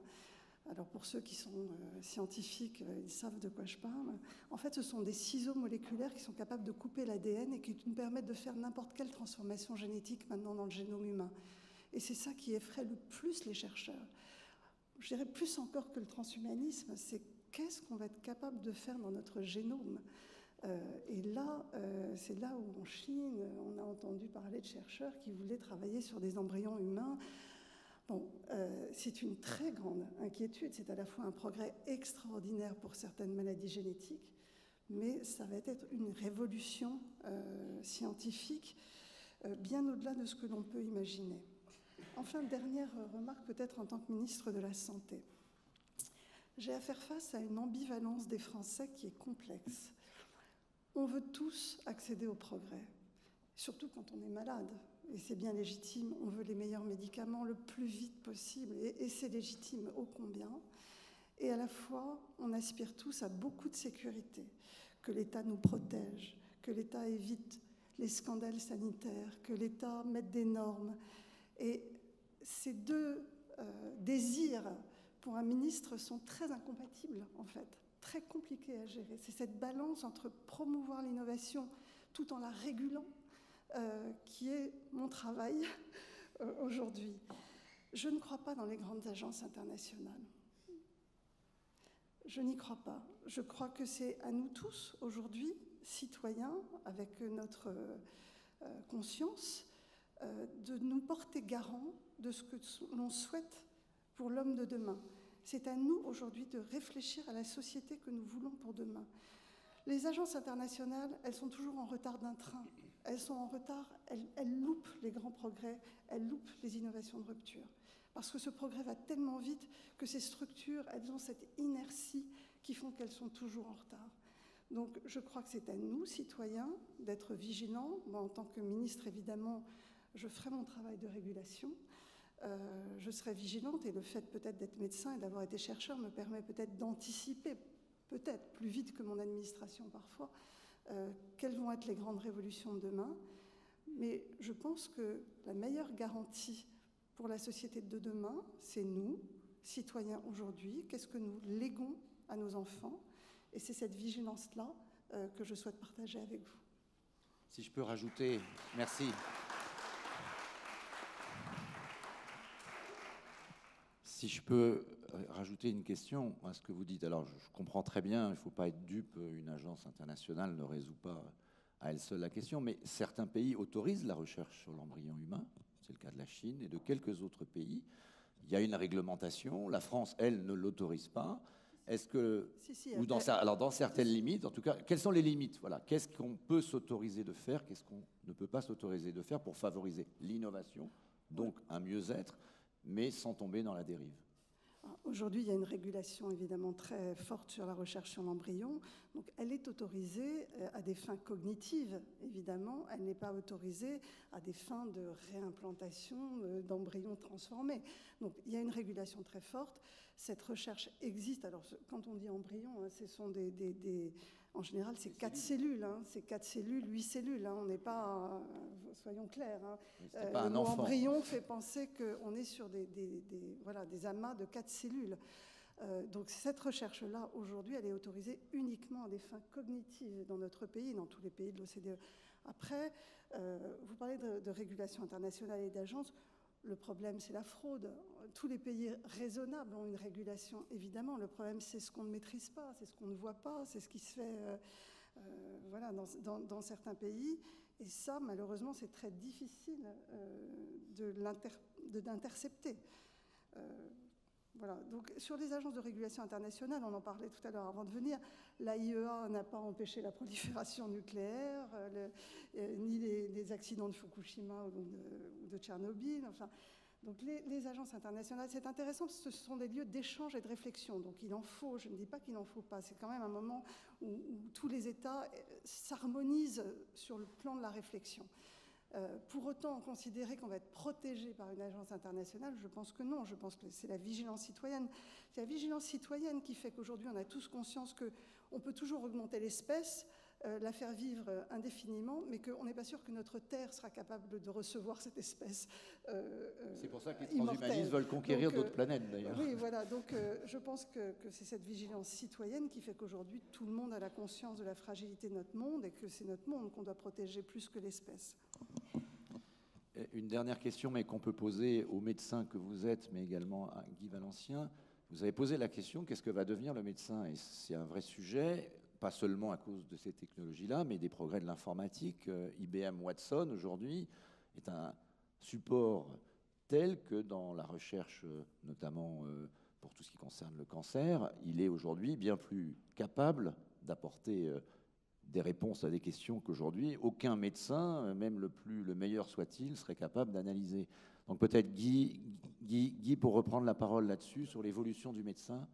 Alors pour ceux qui sont scientifiques, ils savent de quoi je parle. En fait, ce sont des ciseaux moléculaires qui sont capables de couper l'ADN et qui nous permettent de faire n'importe quelle transformation génétique maintenant dans le génome humain. Et c'est ça qui effraie le plus les chercheurs. Je dirais plus encore que le transhumanisme, c'est qu'est-ce qu'on va être capable de faire dans notre génome? Et là, c'est là où en Chine, on a entendu parler de chercheurs qui voulaient travailler sur des embryons humains. Bon, c'est une très grande inquiétude. C'est à la fois un progrès extraordinaire pour certaines maladies génétiques, mais ça va être une révolution scientifique bien au-delà de ce que l'on peut imaginer. Enfin, dernière remarque peut-être en tant que ministre de la Santé. J'ai à faire face à une ambivalence des Français qui est complexe. On veut tous accéder au progrès, surtout quand on est malade. Et c'est bien légitime, on veut les meilleurs médicaments le plus vite possible, et c'est légitime ô combien. Et à la fois, on aspire tous à beaucoup de sécurité, que l'État nous protège, que l'État évite les scandales sanitaires, que l'État mette des normes. Et ces deux désirs pour un ministre sont très incompatibles, en fait, très compliqués à gérer. C'est cette balance entre promouvoir l'innovation tout en la régulant, qui est mon travail aujourd'hui. Je ne crois pas dans les grandes agences internationales. Je n'y crois pas. Je crois que c'est à nous tous, aujourd'hui, citoyens, avec notre conscience, de nous porter garant de ce que l'on souhaite pour l'homme de demain. C'est à nous, aujourd'hui, de réfléchir à la société que nous voulons pour demain. Les agences internationales, elles sont toujours en retard d'un train. Elles sont en retard, elles loupent les grands progrès, elles loupent les innovations de rupture. Parce que ce progrès va tellement vite que ces structures, elles ont cette inertie qui font qu'elles sont toujours en retard. Donc je crois que c'est à nous, citoyens, d'être vigilants. Moi, en tant que ministre, évidemment, je ferai mon travail de régulation. Je serai vigilante, et le fait peut-être d'être médecin et d'avoir été chercheur me permet peut-être d'anticiper, peut-être plus vite que mon administration parfois, quelles vont être les grandes révolutions de demain. Mais je pense que la meilleure garantie pour la société de demain, c'est nous, citoyens aujourd'hui. Qu'est-ce que nous léguons à nos enfants? Et c'est cette vigilance-là que je souhaite partager avec vous. Si je peux rajouter, merci. Si je peux rajouter une question à ce que vous dites. Alors, je comprends très bien, il ne faut pas être dupe, une agence internationale ne résout pas à elle seule la question, mais certains pays autorisent la recherche sur l'embryon humain, c'est le cas de la Chine et de quelques autres pays. Il y a une réglementation, la France, elle, ne l'autorise pas. Est-ce que, ou dans certaines limites, en tout cas, quelles sont les limites? Voilà, qu'est-ce qu'on peut s'autoriser de faire, qu'est-ce qu'on ne peut pas s'autoriser de faire pour favoriser l'innovation, donc un mieux-être, mais sans tomber dans la dérive? Aujourd'hui, il y a une régulation évidemment très forte sur la recherche sur l'embryon. Donc, elle est autorisée à des fins cognitives, évidemment. Elle n'est pas autorisée à des fins de réimplantation d'embryons transformés. Donc, il y a une régulation très forte. Cette recherche existe. Alors, quand on dit embryon, ce sont en général, c'est 4 cellules. C'est 4 cellules, 8 cellules. On n'est pas, soyons clairs. Pas le un mot enfant. embryon fait penser qu'on est sur des amas de 4 cellules. Donc cette recherche-là, aujourd'hui, elle est autorisée uniquement à des fins cognitives dans notre pays et dans tous les pays de l'OCDE. Après, vous parlez de régulation internationale et d'agences. Le problème, c'est la fraude. Tous les pays raisonnables ont une régulation, évidemment. Le problème, c'est ce qu'on ne maîtrise pas, c'est ce qu'on ne voit pas, c'est ce qui se fait dans certains pays. Et ça, malheureusement, c'est très difficile d'intercepter. Voilà. Donc, sur les agences de régulation internationale, on en parlait tout à l'heure avant de venir, l'AIEA n'a pas empêché la prolifération nucléaire, ni les accidents de Fukushima ou de Tchernobyl. Enfin, donc les agences internationales, c'est intéressant parce que ce sont des lieux d'échange et de réflexion. Donc il en faut, je ne dis pas qu'il n'en faut pas, c'est quand même un moment où tous les États s'harmonisent sur le plan de la réflexion. Pour autant, considérer qu'on va être protégé par une agence internationale, je pense que non. Je pense que c'est la vigilance citoyenne. C'est la vigilance citoyenne qui fait qu'aujourd'hui, on a tous conscience qu'on peut toujours augmenter l'espèce, la faire vivre indéfiniment, mais qu'on n'est pas sûr que notre Terre sera capable de recevoir cette espèce C'est pour ça que les immortelle. transhumanistes veulent conquérir d'autres planètes, d'ailleurs. Oui, voilà. Donc, je pense que c'est cette vigilance citoyenne qui fait qu'aujourd'hui, tout le monde a la conscience de la fragilité de notre monde et que c'est notre monde qu'on doit protéger plus que l'espèce. Une dernière question, mais qu'on peut poser aux médecins que vous êtes, mais également à Guy Valencien. Vous avez posé la question, qu'est-ce que va devenir le médecin? Et c'est un vrai sujet, pas seulement à cause de ces technologies-là, mais des progrès de l'informatique. IBM Watson, aujourd'hui, est un support tel que dans la recherche, notamment pour tout ce qui concerne le cancer, il est aujourd'hui bien plus capable d'apporter des réponses à des questions qu'aujourd'hui aucun médecin, même le meilleur soit-il, serait capable d'analyser. Donc peut-être Guy, pour reprendre la parole là-dessus, sur l'évolution du médecin.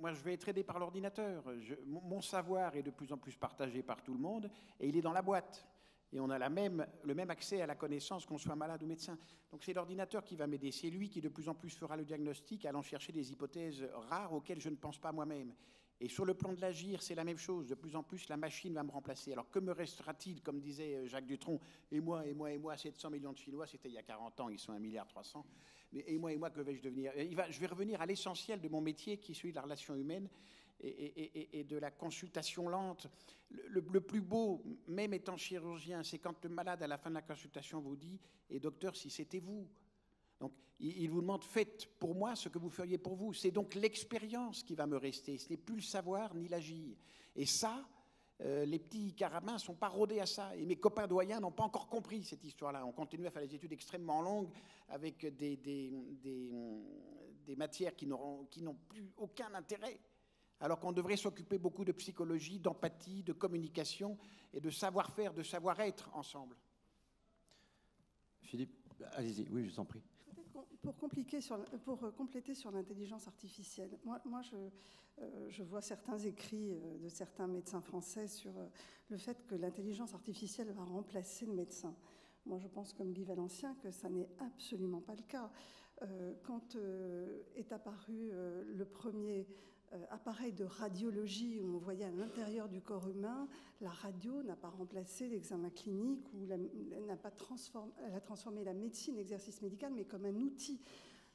Moi, je vais être aidé par l'ordinateur. Mon savoir est de plus en plus partagé par tout le monde et il est dans la boîte. Et on a le même accès à la connaissance qu'on soit malade ou médecin. Donc c'est l'ordinateur qui va m'aider. C'est lui qui de plus en plus fera le diagnostic, allant chercher des hypothèses rares auxquelles je ne pense pas moi-même. Et sur le plan de l'agir, c'est la même chose. De plus en plus, la machine va me remplacer. Alors que me restera-t-il, comme disait Jacques Dutronc, et moi, 700 millions de Chinois, c'était il y a 40 ans, ils sont 1,3 milliard. Mais et moi, que vais-je devenir? Je vais revenir à l'essentiel de mon métier, qui est celui de la relation humaine et de la consultation lente. Le plus beau, même étant chirurgien, c'est quand le malade, à la fin de la consultation, vous dit « Et docteur, si c'était vous ?» Donc, il vous demande « Faites pour moi ce que vous feriez pour vous ». C'est donc l'expérience qui va me rester. Ce n'est plus le savoir ni l'agir. Et ça, les petits carabins ne sont pas rodés à ça. Et mes copains doyens n'ont pas encore compris cette histoire-là. On continue à faire des études extrêmement longues avec des matières qui n'ont plus aucun intérêt. Alors qu'on devrait s'occuper beaucoup de psychologie, d'empathie, de communication et de savoir-faire, de savoir-être ensemble. Philippe, allez-y, oui, je vous en prie. Pour compléter sur l'intelligence artificielle, moi je vois certains écrits de certains médecins français sur le fait que l'intelligence artificielle va remplacer le médecin. Moi, je pense, comme Guy Valencien, que ça n'est absolument pas le cas. Quand est apparu le premier appareil de radiologie où on voyait à l'intérieur du corps humain, la radio n'a pas remplacé l'examen clinique ou elle a transformé la médecine, l'exercice médical, mais comme un outil.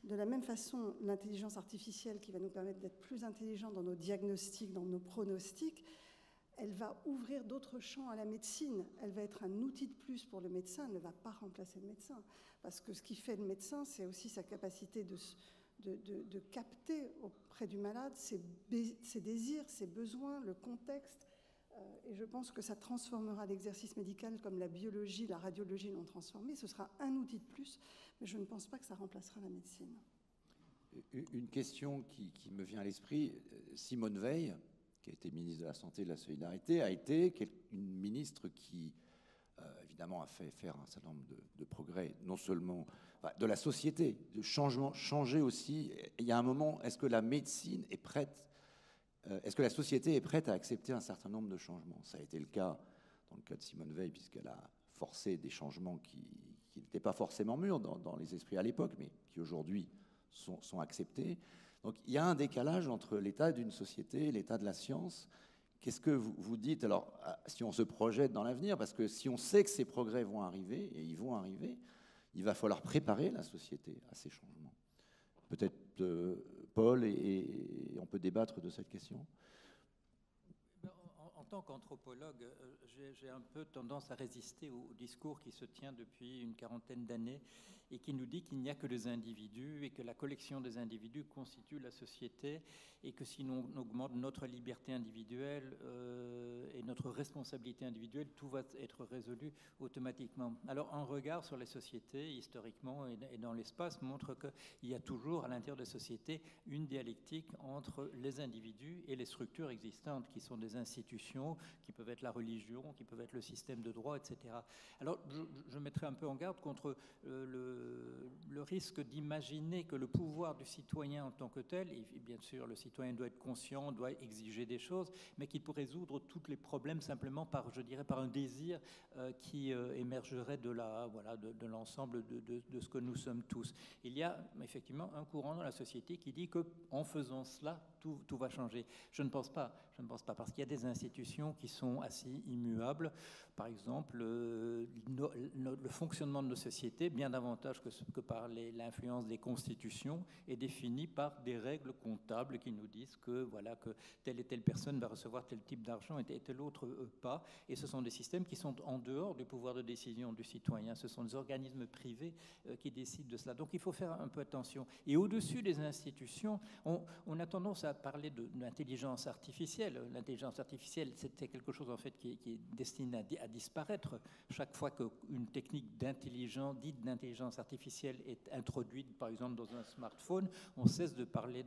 De la même façon, l'intelligence artificielle qui va nous permettre d'être plus intelligents dans nos diagnostics, dans nos pronostics, elle va ouvrir d'autres champs à la médecine. Elle va être un outil de plus pour le médecin, elle ne va pas remplacer le médecin. Parce que ce qui fait le médecin, c'est aussi sa capacité de capter auprès du malade ses désirs, ses besoins, le contexte. Et je pense que ça transformera l'exercice médical comme la biologie, la radiologie l'ont transformé. Ce sera un outil de plus, mais je ne pense pas que ça remplacera la médecine. Une question qui me vient à l'esprit, Simone Veil, qui a été ministre de la Santé et de la Solidarité, a été une ministre qui évidemment, a fait faire un certain nombre de progrès, non seulement de la société, de changement, changer aussi. Il y a un moment, est-ce que la médecine est prête, est-ce que la société est prête à accepter un certain nombre de changements? Ça a été le cas dans le cas de Simone Veil, puisqu'elle a forcé des changements qui n'étaient pas forcément mûrs dans les esprits à l'époque, mais qui aujourd'hui sont acceptés. Donc il y a un décalage entre l'état d'une société et l'état de la science. Qu'est-ce que vous dites, alors, si on se projette dans l'avenir, parce que si on sait que ces progrès vont arriver, et ils vont arriver, il va falloir préparer la société à ces changements. Peut-être Paul, et on peut débattre de cette question. En tant qu'anthropologue, j'ai un peu tendance à résister au discours qui se tient depuis une quarantaine d'années et qui nous dit qu'il n'y a que les individus et que la collection des individus constitue la société et que si l'on augmente notre liberté individuelle et notre responsabilité individuelle, tout va être résolu automatiquement. Alors un regard sur les sociétés, historiquement et dans l'espace, montre qu'il y a toujours à l'intérieur des sociétés une dialectique entre les individus et les structures existantes qui sont des institutions, qui peuvent être la religion, qui peuvent être le système de droit, etc. Alors je mettrai un peu en garde contre le risque d'imaginer que le pouvoir du citoyen en tant que tel, et bien sûr le citoyen doit être conscient, doit exiger des choses, mais qu'il peut résoudre tous les problèmes simplement par, je dirais, par un désir qui émergerait de l'ensemble de ce que nous sommes tous. Il y a effectivement un courant dans la société qui dit qu'en faisant cela, tout va changer. Je ne pense pas, parce qu'il y a des institutions qui sont assez immuables. Par exemple, le fonctionnement de nos sociétés, bien davantage que par l'influence des constitutions, est défini par des règles comptables qui nous disent que telle et telle personne va recevoir tel type d'argent et telle autre pas. Et ce sont des systèmes qui sont en dehors du pouvoir de décision du citoyen. Ce sont des organismes privés qui décident de cela. Donc il faut faire un peu attention. Et au-dessus des institutions, on a tendance à parler de l'intelligence artificielle. L'intelligence artificielle, c'est quelque chose en fait qui est destiné à disparaître. Chaque fois qu'une technique dite d'intelligence artificielle est introduite, par exemple dans un smartphone, on cesse de parler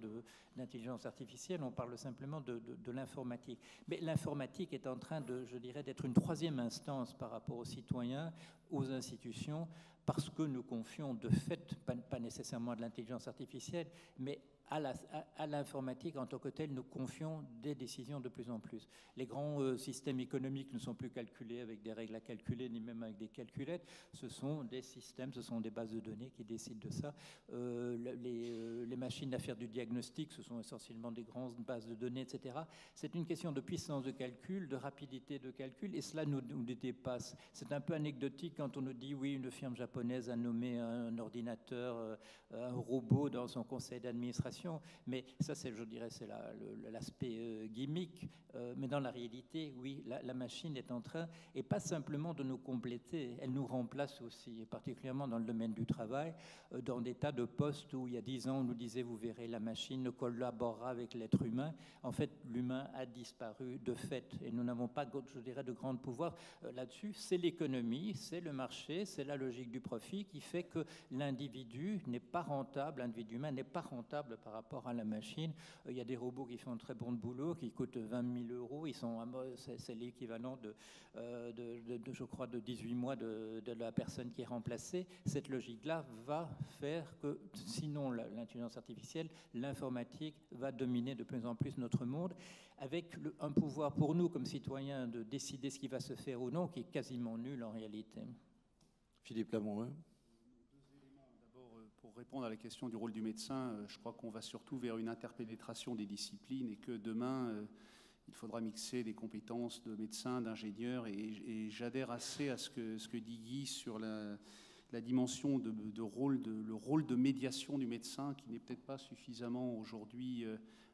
d'intelligence artificielle, on parle simplement de l'informatique. Mais l'informatique est en train d'être une troisième instance par rapport aux citoyens, aux institutions, parce que nous confions de fait, pas nécessairement de l'intelligence artificielle, mais à l'informatique en tant que telle, nous confions des décisions de plus en plus. Les grands systèmes économiques ne sont plus calculés avec des règles à calculer, ni même avec des calculettes. Ce sont des systèmes, ce sont des bases de données qui décident de ça. Les machines à faire du diagnostic, ce sont essentiellement des grandes bases de données, etc. C'est une question de puissance de calcul, de rapidité de calcul, et cela nous dépasse. C'est un peu anecdotique quand on nous dit, oui, une firme japonaise a nommé un ordinateur, un robot dans son conseil d'administration. Mais ça, je dirais, c'est l'aspect gimmick. Mais dans la réalité, oui, la machine est en train, et pas simplement de nous compléter, elle nous remplace aussi, et particulièrement dans le domaine du travail, dans des tas de postes où il y a 10 ans, on nous disait, vous verrez, la machine collaborera avec l'être humain. En fait, l'humain a disparu de fait, et nous n'avons pas, je dirais, de grand pouvoir là-dessus. C'est l'économie, c'est le marché, c'est la logique du profit qui fait que l'individu n'est pas rentable, l'individu humain n'est pas rentable par rapport à la machine. Il y a des robots qui font un très bon boulot, qui coûtent 20 000 euros. C'est l'équivalent je crois, de 18 mois de la personne qui est remplacée. Cette logique-là va faire que, sinon l'intelligence artificielle, l'informatique va dominer de plus en plus notre monde, avec un pouvoir pour nous, comme citoyens, de décider ce qui va se faire ou non, qui est quasiment nul en réalité. Philippe Lamoureux. Pour répondre à la question du rôle du médecin, je crois qu'on va surtout vers une interpénétration des disciplines et que demain, il faudra mixer des compétences de médecins, d'ingénieurs. Et j'adhère assez à ce que dit Guy sur la dimension le rôle de médiation du médecin qui n'est peut-être pas suffisamment aujourd'hui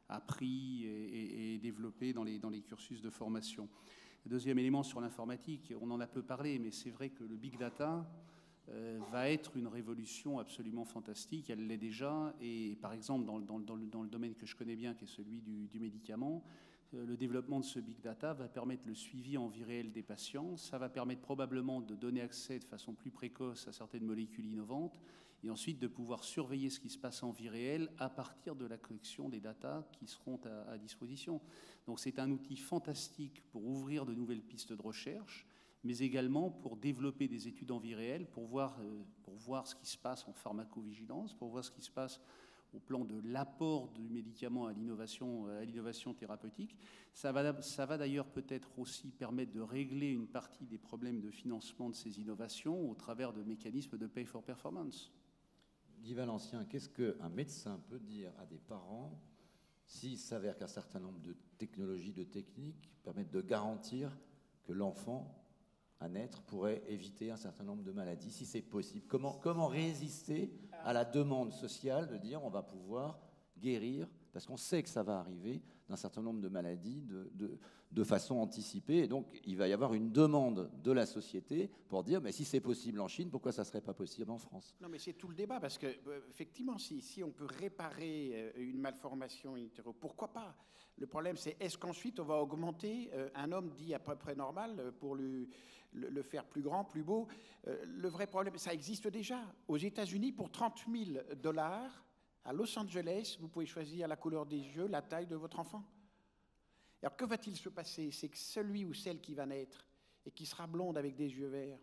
appris et développé dans les cursus de formation. Le deuxième élément sur l'informatique, on en a peu parlé, mais c'est vrai que le big data va être une révolution absolument fantastique, elle l'est déjà, et par exemple dans le domaine que je connais bien, qui est celui du médicament, le développement de ce big data va permettre le suivi en vie réelle des patients, ça va permettre probablement de donner accès de façon plus précoce à certaines molécules innovantes, et ensuite de pouvoir surveiller ce qui se passe en vie réelle à partir de la collection des datas qui seront à disposition. Donc c'est un outil fantastique pour ouvrir de nouvelles pistes de recherche, mais également pour développer des études en vie réelle, pour voir ce qui se passe en pharmacovigilance, pour voir ce qui se passe au plan de l'apport du médicament à l'innovation thérapeutique. Ça va d'ailleurs peut-être aussi permettre de régler une partie des problèmes de financement de ces innovations au travers de mécanismes de pay for performance. Guy Valencien, qu'est-ce qu'un médecin peut dire à des parents s'il s'avère qu'un certain nombre de technologies, de techniques permettent de garantir que l'enfant à naître pourrait éviter un certain nombre de maladies, si c'est possible? Comment résister à la demande sociale de dire on va pouvoir guérir, parce qu'on sait que ça va arriver, d'un certain nombre de maladies de façon anticipée. Et donc, il va y avoir une demande de la société pour dire mais si c'est possible en Chine, pourquoi ça ne serait pas possible en France? Non, mais c'est tout le débat, parce que effectivement, si on peut réparer une malformation in utero, pourquoi pas? Le problème, c'est est-ce qu'ensuite on va augmenter un homme dit à peu près normal pour le faire plus grand, plus beau? Le vrai problème, ça existe déjà. Aux États-Unis, pour $30 000, à Los Angeles, vous pouvez choisir la couleur des yeux, la taille de votre enfant. Alors, que va-t-il se passer? C'est que celui ou celle qui va naître et qui sera blonde avec des yeux verts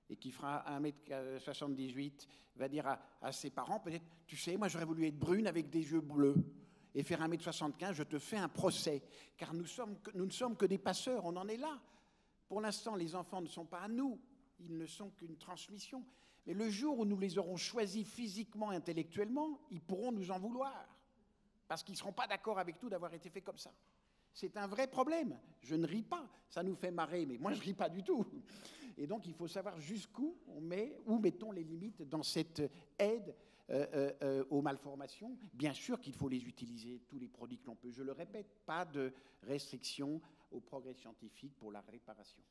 et qui fera 1m78 va dire à ses parents, peut-être, tu sais, moi j'aurais voulu être brune avec des yeux bleus et faire 1m75, je te fais un procès. Car nous ne sommes que des passeurs, on en est là. Pour l'instant, les enfants ne sont pas à nous, ils ne sont qu'une transmission. Mais le jour où nous les aurons choisis physiquement, intellectuellement, ils pourront nous en vouloir. Parce qu'ils ne seront pas d'accord avec nous d'avoir été faits comme ça. C'est un vrai problème. Je ne ris pas. Ça nous fait marrer, mais moi, je ne ris pas du tout. Et donc, il faut savoir jusqu'où où mettons les limites dans cette aide aux malformations. Bien sûr qu'il faut les utiliser, tous les produits que l'on peut. Je le répète, pas de restriction au progrès scientifique pour la réparation.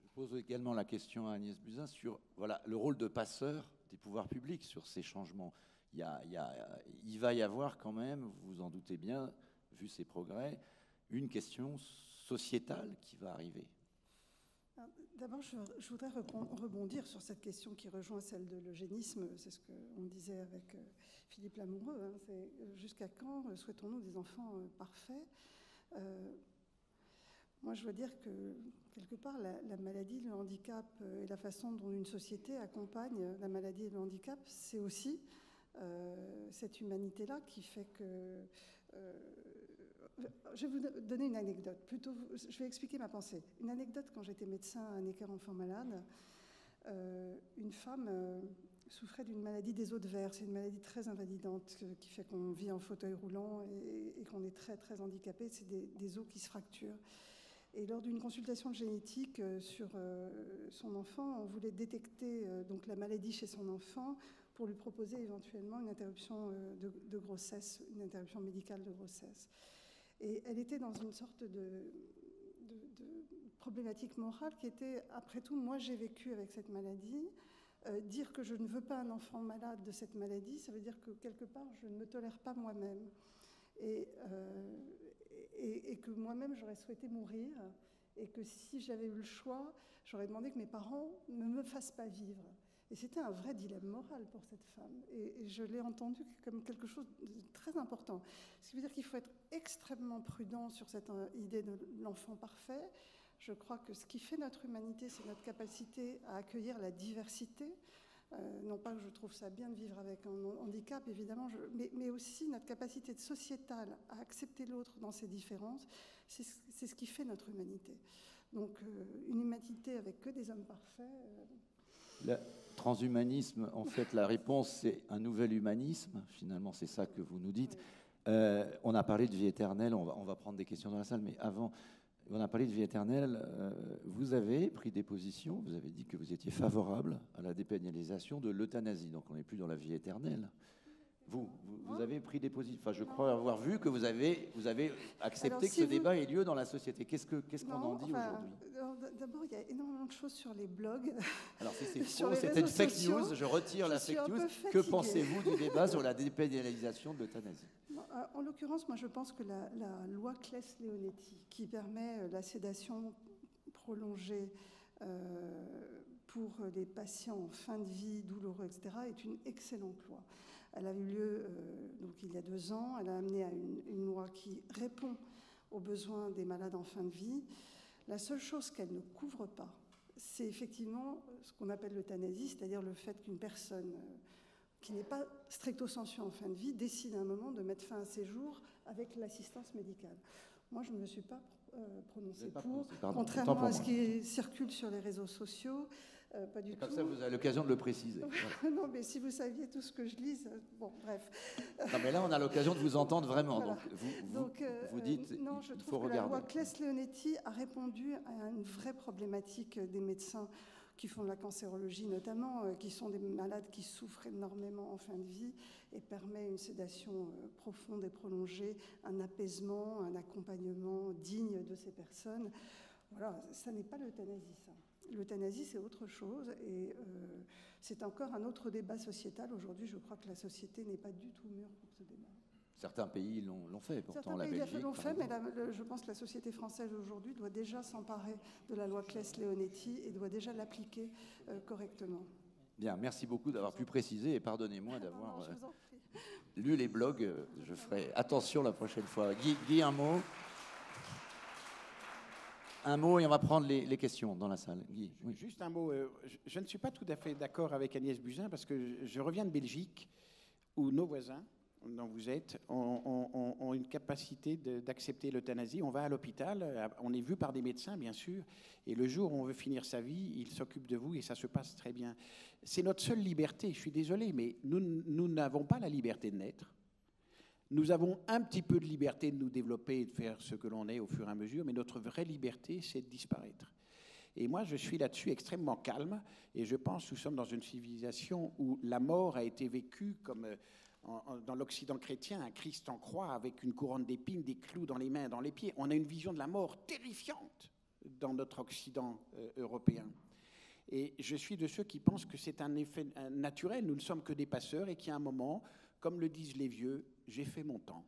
Je pose également la question à Agnès Buzyn sur le rôle de passeur des pouvoirs publics sur ces changements. Il va y avoir quand même, vous vous en doutez bien, vu ces progrès, une question sociétale qui va arriver. D'abord, je voudrais rebondir sur cette question qui rejoint celle de l'eugénisme. C'est ce qu'on disait avec Philippe Lamoureux. Hein. C'est jusqu'à quand souhaitons-nous des enfants parfaits? Moi, je veux dire que, quelque part, la maladie, le handicap et la façon dont une société accompagne la maladie et le handicap, c'est aussi cette humanité-là qui fait que... je vais vous donner une anecdote. Plutôt, je vais expliquer ma pensée. Une anecdote, quand j'étais médecin à Necker Enfants Malades, une femme souffrait d'une maladie des os de verre. C'est une maladie très invalidante qui fait qu'on vit en fauteuil roulant et qu'on est très, très handicapé. C'est des os qui se fracturent. Et lors d'une consultation de génétique sur son enfant, on voulait détecter donc la maladie chez son enfant pour lui proposer éventuellement une interruption de grossesse, une interruption médicale de grossesse. Et elle était dans une sorte de problématique morale qui était, après tout, moi j'ai vécu avec cette maladie. Dire que je ne veux pas un enfant malade de cette maladie, ça veut dire que quelque part, je ne me tolère pas moi-même. Et que moi-même, j'aurais souhaité mourir. Et que si j'avais eu le choix, j'aurais demandé que mes parents ne me fassent pas vivre. Et c'était un vrai dilemme moral pour cette femme. Et je l'ai entendu comme quelque chose de très important. Ce qui veut dire qu'il faut être extrêmement prudent sur cette idée de l'enfant parfait. Je crois que ce qui fait notre humanité, c'est notre capacité à accueillir la diversité. Non pas que je trouve ça bien de vivre avec un handicap, évidemment, mais aussi notre capacité sociétale à accepter l'autre dans ses différences. C'est ce qui fait notre humanité. Donc, une humanité avec que des hommes parfaits... Le transhumanisme, en fait, la réponse, c'est un nouvel humanisme. Finalement, c'est ça que vous nous dites. On a parlé de vie éternelle, on va prendre des questions dans la salle, mais avant, on a parlé de vie éternelle. Vous avez pris des positions, vous avez dit que vous étiez favorable à la dépénalisation de l'euthanasie, donc on n'est plus dans la vie éternelle. Vous avez pris des positions, enfin je crois avoir vu que vous avez accepté que ce débat ait lieu dans la société. Qu'est-ce qu'on en dit aujourd'hui? D'abord, il y a énormément de choses sur les blogs. Alors si c'est faux, c'était une fake news, je retire la fake news. Que pensez-vous du débat sur la dépénalisation de l'euthanasie? En l'occurrence, moi je pense que la loi Claes-Leonetti, qui permet la sédation prolongée pour les patients en fin de vie, douloureux, etc., est une excellente loi. Elle a eu lieu donc, il y a 2 ans. Elle a amené à une loi qui répond aux besoins des malades en fin de vie. La seule chose qu'elle ne couvre pas, c'est effectivement ce qu'on appelle l'euthanasie, c'est-à-dire le fait qu'une personne qui n'est pas stricto sensu en fin de vie décide à un moment de mettre fin à ses jours avec l'assistance médicale. Moi, je ne me suis pas prononcée pour, contrairement à ce qui circule sur les réseaux sociaux. Pas du tout. Comme ça, vous avez l'occasion de le préciser. Non, mais si vous saviez tout ce que je lis, bon, bref. Non, mais là, on a l'occasion de vous entendre vraiment. Voilà. Donc, vous dites, non, il je faut trouve que regarder. la loi Claes-Leonetti a répondu à une vraie problématique des médecins qui font de la cancérologie notamment, qui sont des malades qui souffrent énormément en fin de vie, et permet une sédation profonde et prolongée, un apaisement, un accompagnement digne de ces personnes. Voilà, ça n'est pas l'euthanasie, ça. L'euthanasie, c'est autre chose, et c'est encore un autre débat sociétal. Aujourd'hui, je crois que la société n'est pas du tout mûre pour ce débat. Certains pays l'ont fait, pourtant Certains la pays Belgique. l'ont fait, mais je pense que la société française aujourd'hui doit déjà s'emparer de la loi Claes-Leonetti et doit déjà l'appliquer correctement. Bien, merci beaucoup d'avoir pu préciser, et pardonnez-moi d'avoir Non, je vous en prie. lu les blogs. Je ferai attention la prochaine fois. Guy, un mot. Un mot et on va prendre les questions dans la salle. Guy, oui. Juste un mot. Je ne suis pas tout à fait d'accord avec Agnès Buzyn parce que je reviens de Belgique où nos voisins, dont vous êtes, ont une capacité d'accepter l'euthanasie. On va à l'hôpital, on est vu par des médecins, bien sûr, et le jour où on veut finir sa vie, ils s'occupent de vous et ça se passe très bien. C'est notre seule liberté. Je suis désolé, mais nous n'avons pas la liberté de naître. Nous avons un petit peu de liberté de nous développer et de faire ce que l'on est au fur et à mesure, mais notre vraie liberté, c'est de disparaître. Et moi, je suis là-dessus extrêmement calme, et je pense que nous sommes dans une civilisation où la mort a été vécue comme dans l'Occident chrétien, un Christ en croix avec une couronne d'épines, des clous dans les mains, dans les pieds. On a une vision de la mort terrifiante dans notre Occident européen. Et je suis de ceux qui pensent que c'est un effet naturel, nous ne sommes que des passeurs, et qu'il y a un moment, comme le disent les vieux, j'ai fait mon temps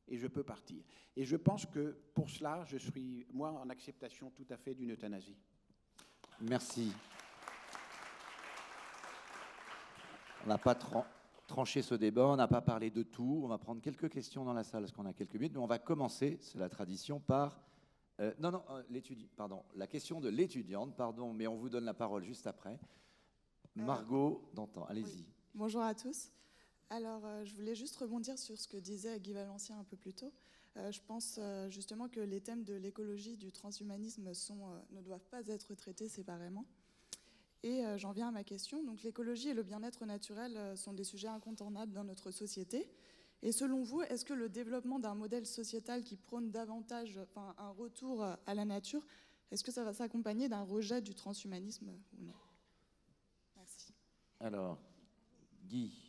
et je peux partir. Et je pense que pour cela, je suis, moi, en acceptation tout à fait d'une euthanasie. Merci. On n'a pas tranché ce débat, on n'a pas parlé de tout. On va prendre quelques questions dans la salle parce qu'on a quelques minutes. Mais on va commencer, c'est la tradition, par... la question de l'étudiante, pardon, mais on vous donne la parole juste après. Margot Dantan, allez-y. Oui. Bonjour à tous. Alors, je voulais juste rebondir sur ce que disait Guy Valencien un peu plus tôt. Je pense justement que les thèmes de l'écologie, du transhumanisme ne doivent pas être traités séparément. Et j'en viens à ma question. Donc, l'écologie et le bien-être naturel sont des sujets incontournables dans notre société. Et selon vous, est-ce que le développement d'un modèle sociétal qui prône davantage un retour à la nature, est-ce que ça va s'accompagner d'un rejet du transhumanisme ou non? Merci. Alors, Guy.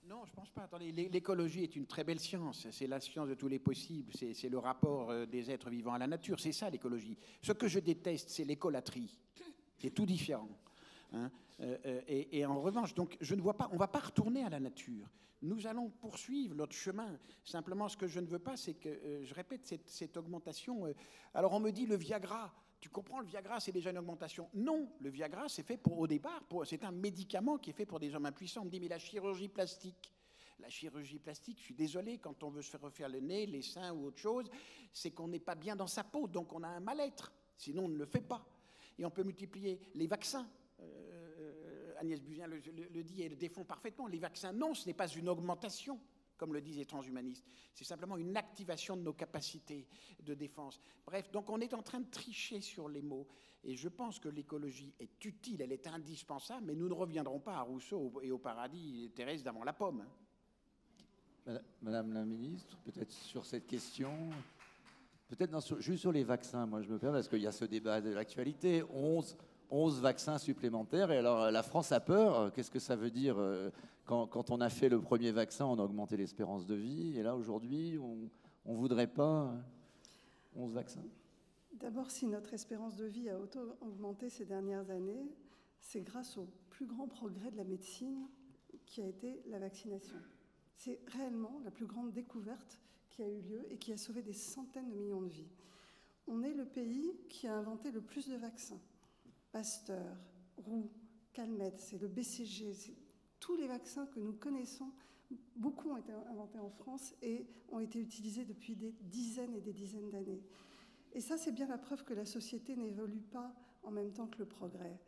Non, je ne pense pas. Attendez, l'écologie est une très belle science. C'est la science de tous les possibles. C'est le rapport des êtres vivants à la nature. C'est ça, l'écologie. Ce que je déteste, c'est l'écolatrie. C'est tout différent. Hein. Et en revanche, donc, je ne vois pas, on ne va pas retourner à la nature. Nous allons poursuivre notre chemin. Simplement, ce que je ne veux pas, c'est que, je répète, cette augmentation... alors, on me dit le Viagra. Tu comprends, le Viagra, c'est déjà une augmentation. Non, le Viagra, c'est fait au départ, c'est un médicament qui est fait pour des hommes impuissants. On me dit, mais la chirurgie plastique, je suis désolé, quand on veut se faire refaire le nez, les seins ou autre chose, c'est qu'on n'est pas bien dans sa peau, donc on a un mal-être. Sinon, on ne le fait pas. Et on peut multiplier les vaccins. Agnès Buzyn le dit et le défend parfaitement. Les vaccins, non, ce n'est pas une augmentation, comme le disent les transhumanistes. C'est simplement une activation de nos capacités de défense. Bref, donc on est en train de tricher sur les mots. Et je pense que l'écologie est utile, elle est indispensable, mais nous ne reviendrons pas à Rousseau et au paradis terrestre d'avant la pomme. Madame la ministre, peut-être sur cette question, peut-être juste sur les vaccins, moi je me permets, parce qu'il y a ce débat de l'actualité, 11 vaccins supplémentaires, et alors la France a peur. Qu'est-ce que ça veut dire quand on a fait le premier vaccin, on a augmenté l'espérance de vie, et là aujourd'hui, on ne voudrait pas 11 vaccins? D'abord, si notre espérance de vie a augmenté ces dernières années, c'est grâce au plus grand progrès de la médecine qui a été la vaccination. C'est réellement la plus grande découverte qui a eu lieu et qui a sauvé des centaines de millions de vies. On est le pays qui a inventé le plus de vaccins. Pasteur, Roux, Calmette, c'est le BCG, c'est tous les vaccins que nous connaissons. Beaucoup ont été inventés en France et ont été utilisés depuis des dizaines et des dizaines d'années. Et ça, c'est bien la preuve que la société n'évolue pas en même temps que le progrès.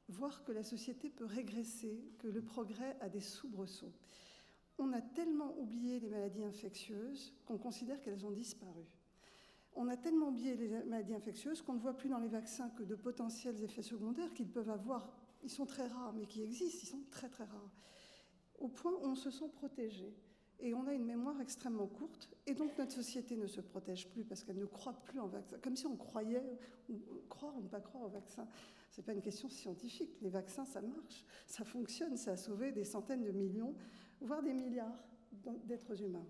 Voir que la société peut régresser, que le progrès a des soubresauts. On a tellement oublié les maladies infectieuses qu'on considère qu'elles ont disparu. On a tellement oublié les maladies infectieuses qu'on ne voit plus dans les vaccins que de potentiels effets secondaires qu'ils peuvent avoir. Ils sont très rares, mais qui existent, ils sont très très rares. Au point où on se sent protégé. Et on a une mémoire extrêmement courte, et donc notre société ne se protège plus parce qu'elle ne croit plus en vaccin. Comme si on croyait, ou croire ou ne pas croire au vaccin. Ce n'est pas une question scientifique. Les vaccins, ça marche, ça fonctionne, ça a sauvé des centaines de millions, voire des milliards d'êtres humains.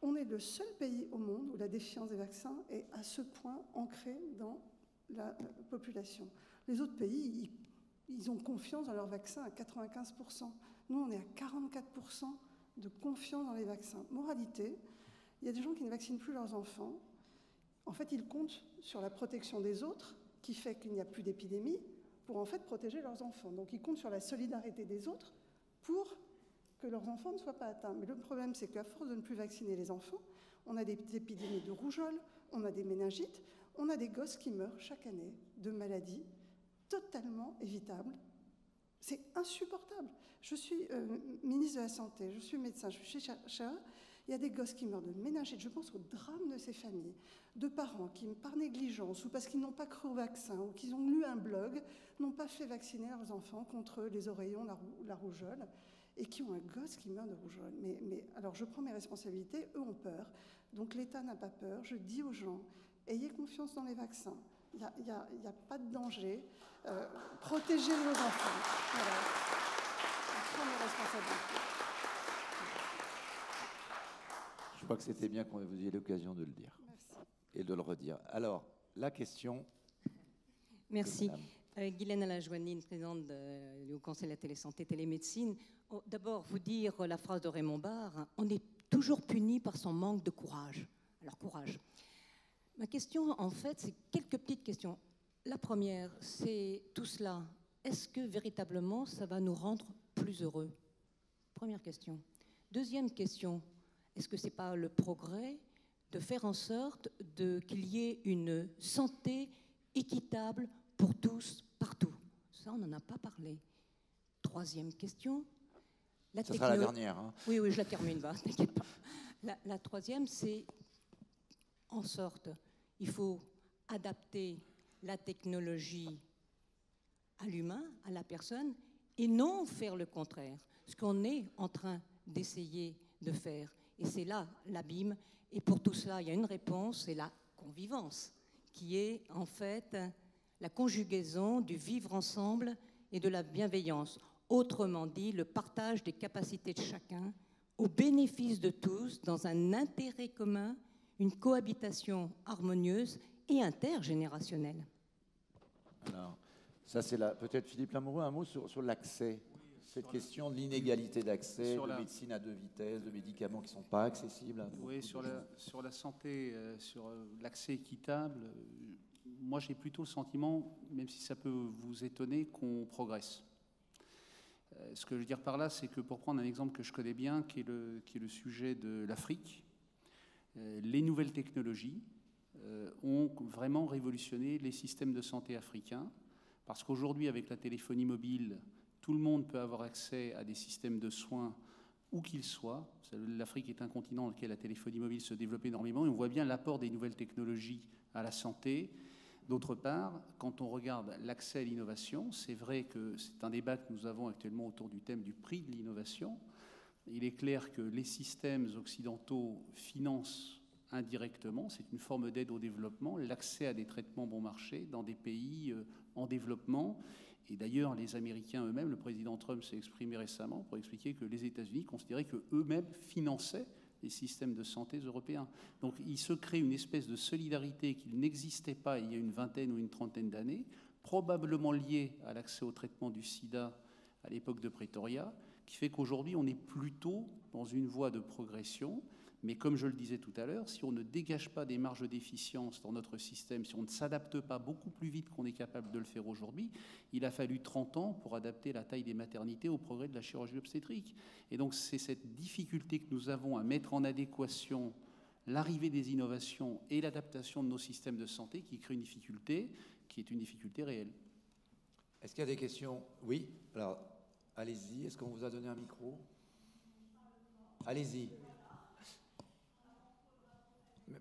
On est le seul pays au monde où la défiance des vaccins est à ce point ancrée dans la population. Les autres pays, ils ont confiance dans leurs vaccins à 95%. Nous, on est à 44% de confiance dans les vaccins. Moralité, il y a des gens qui ne vaccinent plus leurs enfants. En fait, ils comptent sur la protection des autres, qui fait qu'il n'y a plus d'épidémie, pour en fait protéger leurs enfants. Donc, ils comptent sur la solidarité des autres pour que leurs enfants ne soient pas atteints. Mais le problème, c'est qu'à force de ne plus vacciner les enfants, on a des épidémies de rougeole, on a des méningites, on a des gosses qui meurent chaque année de maladies totalement évitables. C'est insupportable. Je suis ministre de la Santé, je suis médecin, je suis chercheur. Il y a des gosses qui meurent de méningite. Je pense au drame de ces familles, de parents qui, par négligence ou parce qu'ils n'ont pas cru au vaccin ou qu'ils ont lu un blog, n'ont pas fait vacciner leurs enfants contre les oreillons, la rougeole, et qui ont un gosse qui meurt de rougeole. Mais alors, je prends mes responsabilités, eux ont peur. Donc l'État n'a pas peur. Je dis aux gens, ayez confiance dans les vaccins. Il n'y a pas de danger. Protégez vos enfants. Voilà. Je prends mes responsabilités. Je crois que c'était bien qu'on vous ayez l'occasion de le dire. Merci. Et de le redire. Alors, la question... Merci. Guylaine Alain-Joanine, présidente du Conseil de la télésanté télémédecine. D'abord, vous dire la phrase de Raymond Barre, on est toujours puni par son manque de courage. Alors, courage. Ma question, en fait, c'est quelques petites questions. La première, c'est tout cela. Est-ce que véritablement, ça va nous rendre plus heureux? Première question. Deuxième question, est-ce que ce n'est pas le progrès de faire en sorte qu'il y ait une santé équitable pour tous, partout? Ça, on n'en a pas parlé. Troisième question. Ça sera la dernière. Hein. Oui, je la termine, t'inquiète pas. La troisième, c'est en sorte, il faut adapter la technologie à l'humain, à la personne, et non faire le contraire. Ce qu'on est en train d'essayer de faire. Et c'est là l'abîme. Et pour tout cela, il y a une réponse, c'est la convivence, qui est en fait la conjugaison du vivre ensemble et de la bienveillance. Autrement dit, le partage des capacités de chacun au bénéfice de tous, dans un intérêt commun, une cohabitation harmonieuse et intergénérationnelle. Alors, ça c'est peut-être Philippe Lamoureux, un mot sur l'accès. Cette question de l'inégalité d'accès, de médecine à deux vitesses, de médicaments qui ne sont pas accessibles. Oui, sur la santé, sur l'accès équitable, moi j'ai plutôt le sentiment, même si ça peut vous étonner, qu'on progresse. Ce que je veux dire par là, c'est que pour prendre un exemple que je connais bien, qui est le sujet de l'Afrique, les nouvelles technologies ont vraiment révolutionné les systèmes de santé africains, parce qu'aujourd'hui, avec la téléphonie mobile, tout le monde peut avoir accès à des systèmes de soins où qu'ils soient. L'Afrique est un continent dans lequel la téléphonie mobile se développe énormément, et on voit bien l'apport des nouvelles technologies à la santé. D'autre part, quand on regarde l'accès à l'innovation, c'est vrai que c'est un débat que nous avons actuellement autour du thème du prix de l'innovation. Il est clair que les systèmes occidentaux financent indirectement, c'est une forme d'aide au développement, l'accès à des traitements bon marché dans des pays en développement. Et d'ailleurs, les Américains eux-mêmes, le président Trump s'est exprimé récemment pour expliquer que les États-Unis considéraient qu'eux-mêmes finançaient les systèmes de santé européens. Donc il se crée une espèce de solidarité qui n'existait pas il y a une vingtaine ou une trentaine d'années, probablement liée à l'accès au traitement du sida à l'époque de Pretoria, qui fait qu'aujourd'hui on est plutôt dans une voie de progression. Mais comme je le disais tout à l'heure, si on ne dégage pas des marges d'efficience dans notre système, si on ne s'adapte pas beaucoup plus vite qu'on est capable de le faire aujourd'hui, il a fallu 30 ans pour adapter la taille des maternités au progrès de la chirurgie obstétrique. Et donc c'est cette difficulté que nous avons à mettre en adéquation l'arrivée des innovations et l'adaptation de nos systèmes de santé qui crée une difficulté qui est une difficulté réelle. Est-ce qu'il y a des questions? Oui. Alors, allez-y. Est-ce qu'on vous a donné un micro? Allez-y.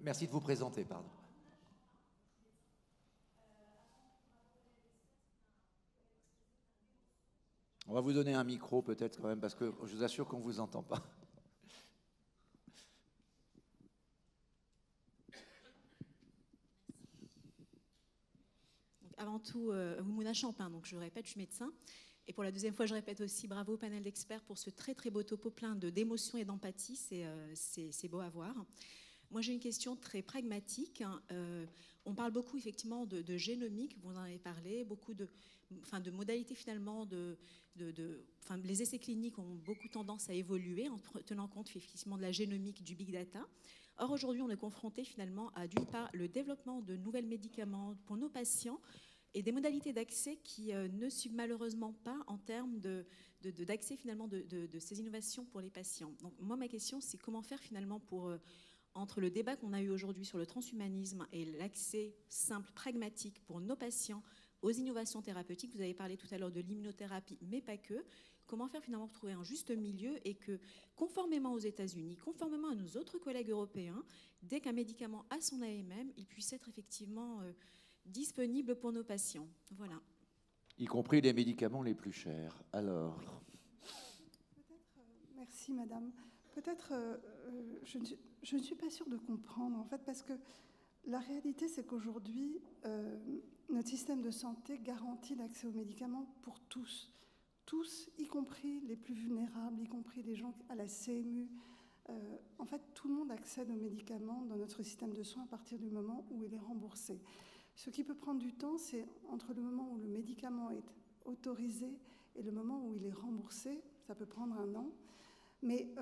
Merci de vous présenter, pardon. On va vous donner un micro peut-être quand même, parce que je vous assure qu'on ne vous entend pas. Avant tout, Moumouna Champin, donc je le répète, je suis médecin. Et pour la deuxième fois, je répète aussi bravo au panel d'experts pour ce très très beau topo plein d'émotion et d'empathie, c'est beau à voir. Moi j'ai une question très pragmatique. On parle beaucoup effectivement de génomique, vous en avez parlé, beaucoup de modalités finalement, les essais cliniques ont beaucoup tendance à évoluer en tenant compte effectivement de la génomique, du big data. Or aujourd'hui on est confronté finalement à d'une part le développement de nouveaux médicaments pour nos patients, et des modalités d'accès qui ne suivent malheureusement pas en termes d'accès finalement de ces innovations pour les patients. Donc moi ma question c'est comment faire finalement pour, entre le débat qu'on a eu aujourd'hui sur le transhumanisme et l'accès simple, pragmatique pour nos patients aux innovations thérapeutiques, vous avez parlé tout à l'heure de l'immunothérapie mais pas que, comment faire finalement pour trouver un juste milieu et que conformément aux États-Unis, conformément à nos autres collègues européens, dès qu'un médicament a son AMM, il puisse être effectivement disponible pour nos patients. Voilà. Y compris les médicaments les plus chers. Alors. Merci madame. Peut-être, je ne suis pas sûre de comprendre en fait, parce que la réalité c'est qu'aujourd'hui, notre système de santé garantit l'accès aux médicaments pour tous. Tous, y compris les plus vulnérables, y compris les gens à la CMU. En fait, tout le monde accède aux médicaments dans notre système de soins à partir du moment où il est remboursé. Ce qui peut prendre du temps, c'est entre le moment où le médicament est autorisé et le moment où il est remboursé. Ça peut prendre 1 an. Mais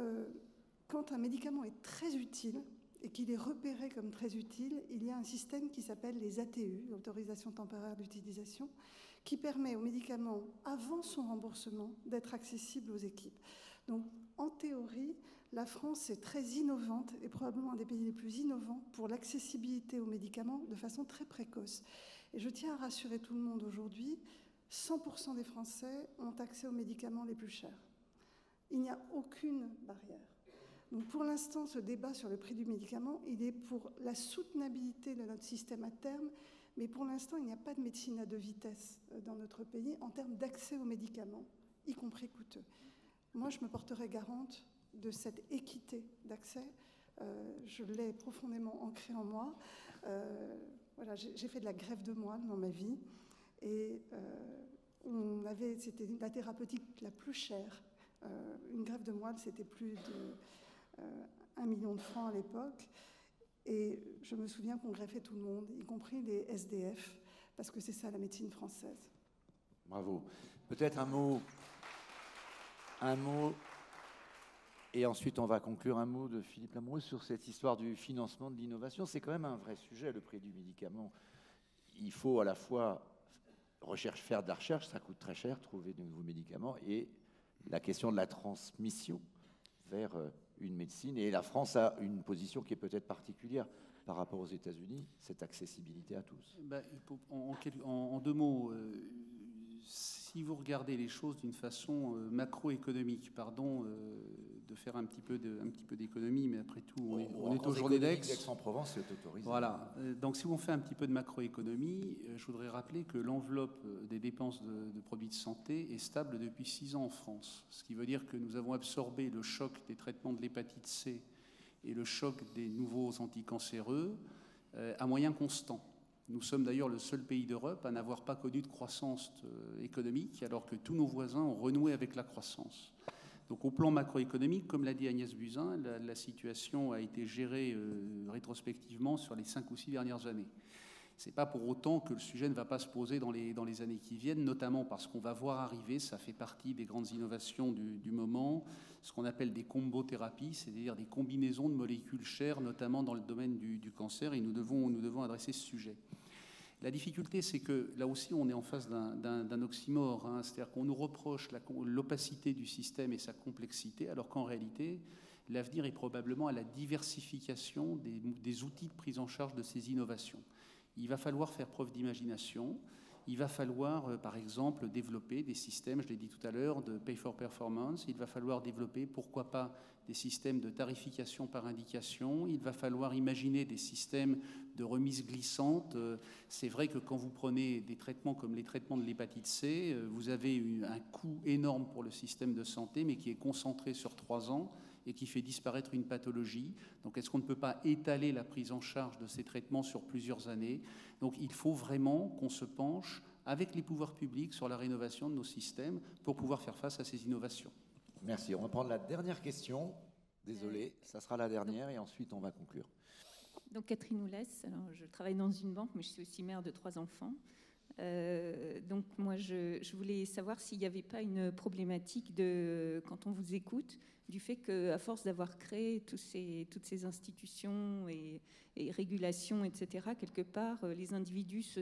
quand un médicament est très utile et qu'il est repéré comme très utile, il y a un système qui s'appelle les ATU, l'autorisation temporaire d'utilisation, qui permet au médicament, avant son remboursement, d'être accessible aux équipes. Donc, en théorie, la France est très innovante et probablement un des pays les plus innovants pour l'accessibilité aux médicaments de façon très précoce. Et je tiens à rassurer tout le monde aujourd'hui, 100% des Français ont accès aux médicaments les plus chers. Il n'y a aucune barrière. Donc pour l'instant, ce débat sur le prix du médicament, il est pour la soutenabilité de notre système à terme, mais pour l'instant, il n'y a pas de médecine à 2 vitesses dans notre pays en termes d'accès aux médicaments, y compris coûteux. Moi, je me porterai garante de cette équité d'accès. Je l'ai profondément ancrée en moi. Voilà, j'ai fait de la greffe de moelle dans ma vie et c'était la thérapeutique la plus chère. Une greffe de moelle, c'était plus de 1 million de francs à l'époque. Et je me souviens qu'on greffait tout le monde, y compris les SDF, parce que c'est ça la médecine française. Bravo. Peut-être un mot, et ensuite on va conclure, un mot de Philippe Lamoureux sur cette histoire du financement de l'innovation. C'est quand même un vrai sujet, le prix du médicament. Il faut à la fois faire de la recherche, ça coûte très cher, trouver de nouveaux médicaments, et la question de la transmission vers une médecine. Et la France a une position qui est peut-être particulière par rapport aux États-Unis, cette accessibilité à tous. En 2 mots, si vous regardez les choses d'une façon macroéconomique, pardon de faire un petit peu d'économie, mais après tout, on est au journée d'Aix. Aix-en-Provence, c'est autorisé. Voilà. Donc, si on fait un petit peu de macroéconomie, je voudrais rappeler que l'enveloppe des dépenses de produits de santé est stable depuis 6 ans en France. Ce qui veut dire que nous avons absorbé le choc des traitements de l'hépatite C et le choc des nouveaux anticancéreux à moyen constant. Nous sommes d'ailleurs le seul pays d'Europe à n'avoir pas connu de croissance économique, alors que tous nos voisins ont renoué avec la croissance. Donc au plan macroéconomique, comme l'a dit Agnès Buzyn, la situation a été gérée rétrospectivement sur les 5 ou 6 dernières années. Ce n'est pas pour autant que le sujet ne va pas se poser dans les années qui viennent, notamment parce qu'on va voir arriver, ça fait partie des grandes innovations du moment, ce qu'on appelle des combothérapies, c'est-à-dire des combinaisons de molécules chères, notamment dans le domaine du cancer, et nous devons adresser ce sujet. La difficulté, c'est que là aussi, on est en face d'un oxymore, hein, c'est-à-dire qu'on nous reproche l'opacité du système et sa complexité, alors qu'en réalité, L'avenir est probablement à la diversification des outils de prise en charge de ces innovations. Il va falloir faire preuve d'imagination. Il va falloir, par exemple, développer des systèmes, je l'ai dit tout à l'heure, de pay for performance. Il va falloir développer, pourquoi pas, des systèmes de tarification par indication. Il va falloir imaginer des systèmes de remise glissante. C'est vrai que quand vous prenez des traitements comme les traitements de l'hépatite C, vous avez un coût énorme pour le système de santé, mais qui est concentré sur 3 ans et qui fait disparaître une pathologie. Donc est-ce qu'on ne peut pas étaler la prise en charge de ces traitements sur plusieurs années? Donc il faut vraiment qu'on se penche avec les pouvoirs publics sur la rénovation de nos systèmes pour pouvoir faire face à ces innovations. Merci. On va prendre la dernière question. Désolé, ça sera la dernière et ensuite on va conclure. Donc Catherine Oulès, alors je travaille dans une banque, mais je suis aussi mère de 3 enfants. Donc moi, je voulais savoir s'il n'y avait pas une problématique quand on vous écoute, du fait qu'à force d'avoir créé toutes ces institutions et régulations, etc., quelque part, les individus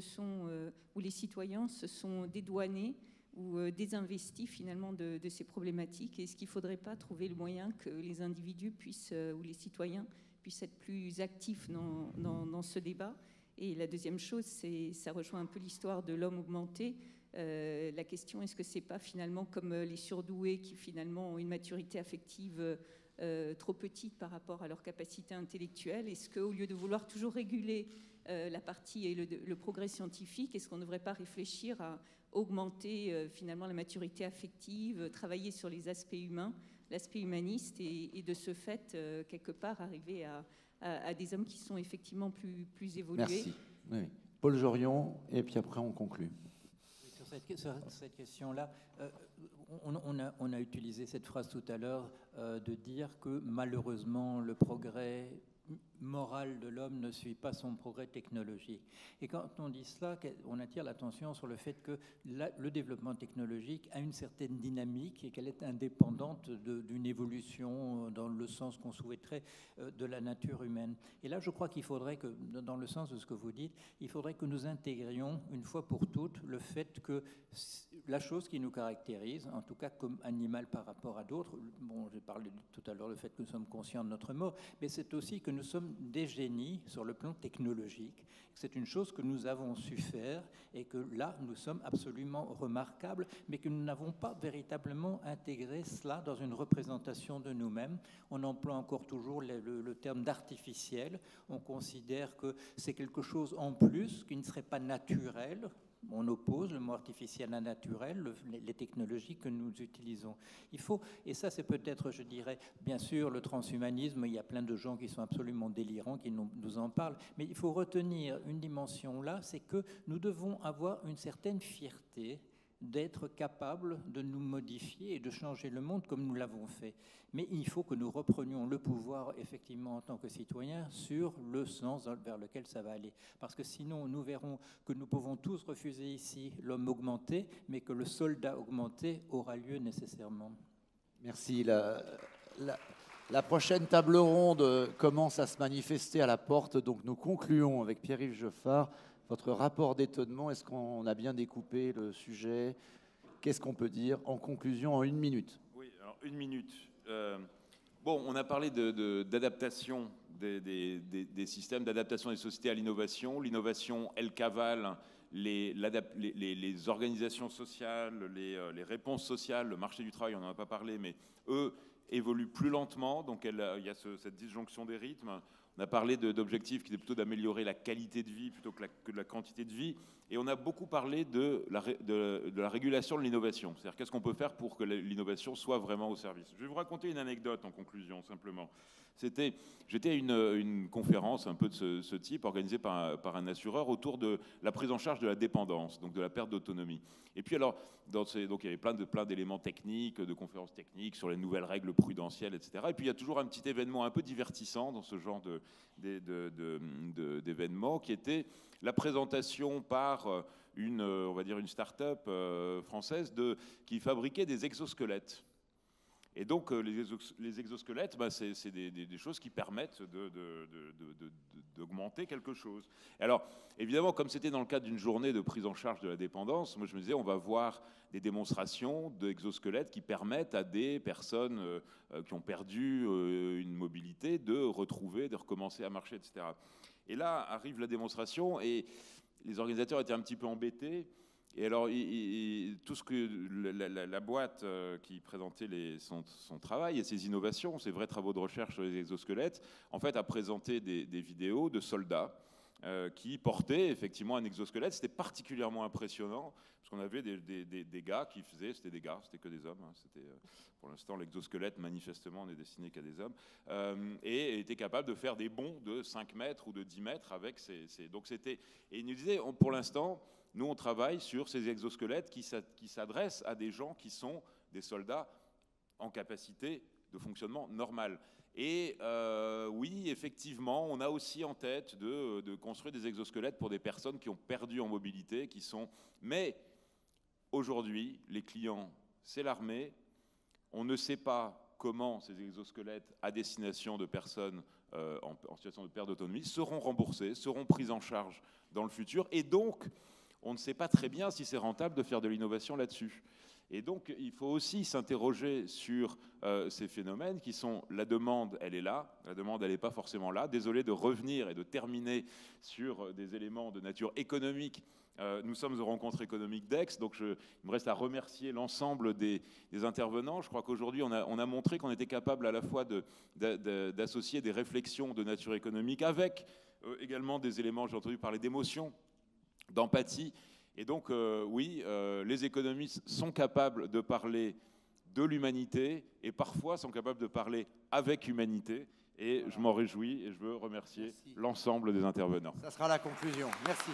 ou les citoyens se sont dédouanés ou désinvestis finalement de ces problématiques. Est-ce qu'il ne faudrait pas trouver le moyen que les individus ou les citoyens puissent être plus actifs dans ce débat? Et la deuxième chose, ça rejoint un peu l'histoire de l'homme augmenté. La question, est-ce que c'est pas finalement comme les surdoués qui finalement ont une maturité affective trop petite par rapport à leur capacité intellectuelle? Est-ce qu'au lieu de vouloir toujours réguler la partie et le progrès scientifique, est-ce qu'on ne devrait pas réfléchir à augmenter finalement la maturité affective, travailler sur les aspects humains, l'aspect humaniste, et de ce fait, quelque part, arriver à des hommes qui sont effectivement plus évolués? Merci. Oui. Paul Jorion, et puis après on conclut. Sur cette question-là, on a utilisé cette phrase tout à l'heure de dire que malheureusement le progrès moral de l'homme ne suit pas son progrès technologique. Et quand on dit cela, on attire l'attention sur le fait que le développement technologique a une certaine dynamique et qu'elle est indépendante d'une évolution dans le sens qu'on souhaiterait de la nature humaine. Et là, je crois qu'il faudrait que, dans le sens de ce que vous dites, il faudrait que nous intégrions une fois pour toutes le fait que la chose qui nous caractérise, en tout cas comme animal par rapport à d'autres, bon, j'ai parlé tout à l'heure du fait que nous sommes conscients de notre mort, mais c'est aussi que nous sommes des génies sur le plan technologique. C'est une chose que nous avons su faire et que là, nous sommes absolument remarquables, mais que nous n'avons pas véritablement intégré cela dans une représentation de nous-mêmes. On emploie encore toujours le terme d'artificiel. On considère que c'est quelque chose en plus qui ne serait pas naturel. On oppose le mot artificiel à naturel, les technologies que nous utilisons. Il faut, et ça c'est peut-être, je dirais, bien sûr, le transhumanisme, il y a plein de gens qui sont absolument délirants, qui nous en parlent, mais il faut retenir une dimension là, c'est que nous devons avoir une certaine fierté d'être capables de nous modifier et de changer le monde comme nous l'avons fait. Mais il faut que nous reprenions le pouvoir, effectivement, en tant que citoyens, sur le sens vers lequel ça va aller. Parce que sinon, nous verrons que nous pouvons tous refuser ici l'homme augmenté, mais que le soldat augmenté aura lieu nécessairement. Merci. La prochaine table ronde commence à se manifester à la porte, donc nous concluons avec Pierre-Yves Geoffard. Votre rapport d'étonnement, est-ce qu'on a bien découpé le sujet? Qu'est-ce qu'on peut dire en conclusion en 1 minute? Oui, alors 1 minute. Bon, on a parlé d'adaptation des systèmes, d'adaptation des sociétés à l'innovation. L'innovation, elle cavale les organisations sociales, les réponses sociales, le marché du travail, on n'en a pas parlé, mais eux évoluent plus lentement, donc il y a cette disjonction des rythmes. On a parlé d'objectifs qui étaient plutôt d'améliorer la qualité de vie plutôt que de la quantité de vie. Et on a beaucoup parlé de la régulation de l'innovation. C'est-à-dire qu'est-ce qu'on peut faire pour que l'innovation soit vraiment au service. Je vais vous raconter une anecdote en conclusion, simplement. J'étais à une conférence un peu de ce type, organisée par un assureur, autour de la prise en charge de la dépendance, donc de la perte d'autonomie. Et puis alors, donc il y avait plein d'éléments techniques, de conférences techniques sur les nouvelles règles prudentielles, etc. Et puis il y a toujours un petit événement un peu divertissant dans ce genre d'événement, qui était la présentation par on va dire une start-up française qui fabriquait des exosquelettes. Et donc, les exosquelettes, bah, c'est des choses qui permettent d'augmenter quelque chose. Et alors, évidemment, comme c'était dans le cadre d'une journée de prise en charge de la dépendance, moi je me disais, on va voir des démonstrations d'exosquelettes qui permettent à des personnes qui ont perdu une mobilité de retrouver, de recommencer à marcher, etc. Et là arrive la démonstration, et les organisateurs étaient un petit peu embêtés. Et alors, tout ce que la boîte qui présentait son travail et ses innovations, ses vrais travaux de recherche sur les exosquelettes, en fait, a présenté des vidéos de soldats qui portaient effectivement un exosquelette. C'était particulièrement impressionnant, parce qu'on avait des gars qui faisaient, c'était des gars, c'était que des hommes. Hein, pour l'instant, l'exosquelette, manifestement, n'est destiné qu'à des hommes, et était capable de faire des bonds de 5 mètres ou de 10 mètres avec donc c'était... Et il nous disait, pour l'instant, nous, on travaille sur ces exosquelettes qui s'adressent à des gens qui sont des soldats en capacité de fonctionnement normal. Et oui, effectivement, on a aussi en tête de construire des exosquelettes pour des personnes qui ont perdu en mobilité, Mais aujourd'hui, les clients, c'est l'armée. On ne sait pas comment ces exosquelettes à destination de personnes en situation de perte d'autonomie seront remboursés, seront pris en charge dans le futur. Et donc, on ne sait pas très bien si c'est rentable de faire de l'innovation là-dessus. Et donc, il faut aussi s'interroger sur ces phénomènes qui sont, la demande, elle est là, la demande, elle n'est pas forcément là. Désolé de revenir et de terminer sur des éléments de nature économique. Nous sommes aux rencontres économiques d'Aix, donc il me reste à remercier l'ensemble des intervenants. Je crois qu'aujourd'hui, on a montré qu'on était capable à la fois d'associer des réflexions de nature économique avec également des éléments, j'ai entendu parler d'émotion, d'empathie. Et donc, oui, les économistes sont capables de parler de l'humanité et parfois sont capables de parler avec humanité. Et je m'en réjouis et je veux remercier l'ensemble des intervenants. Ça sera la conclusion. Merci.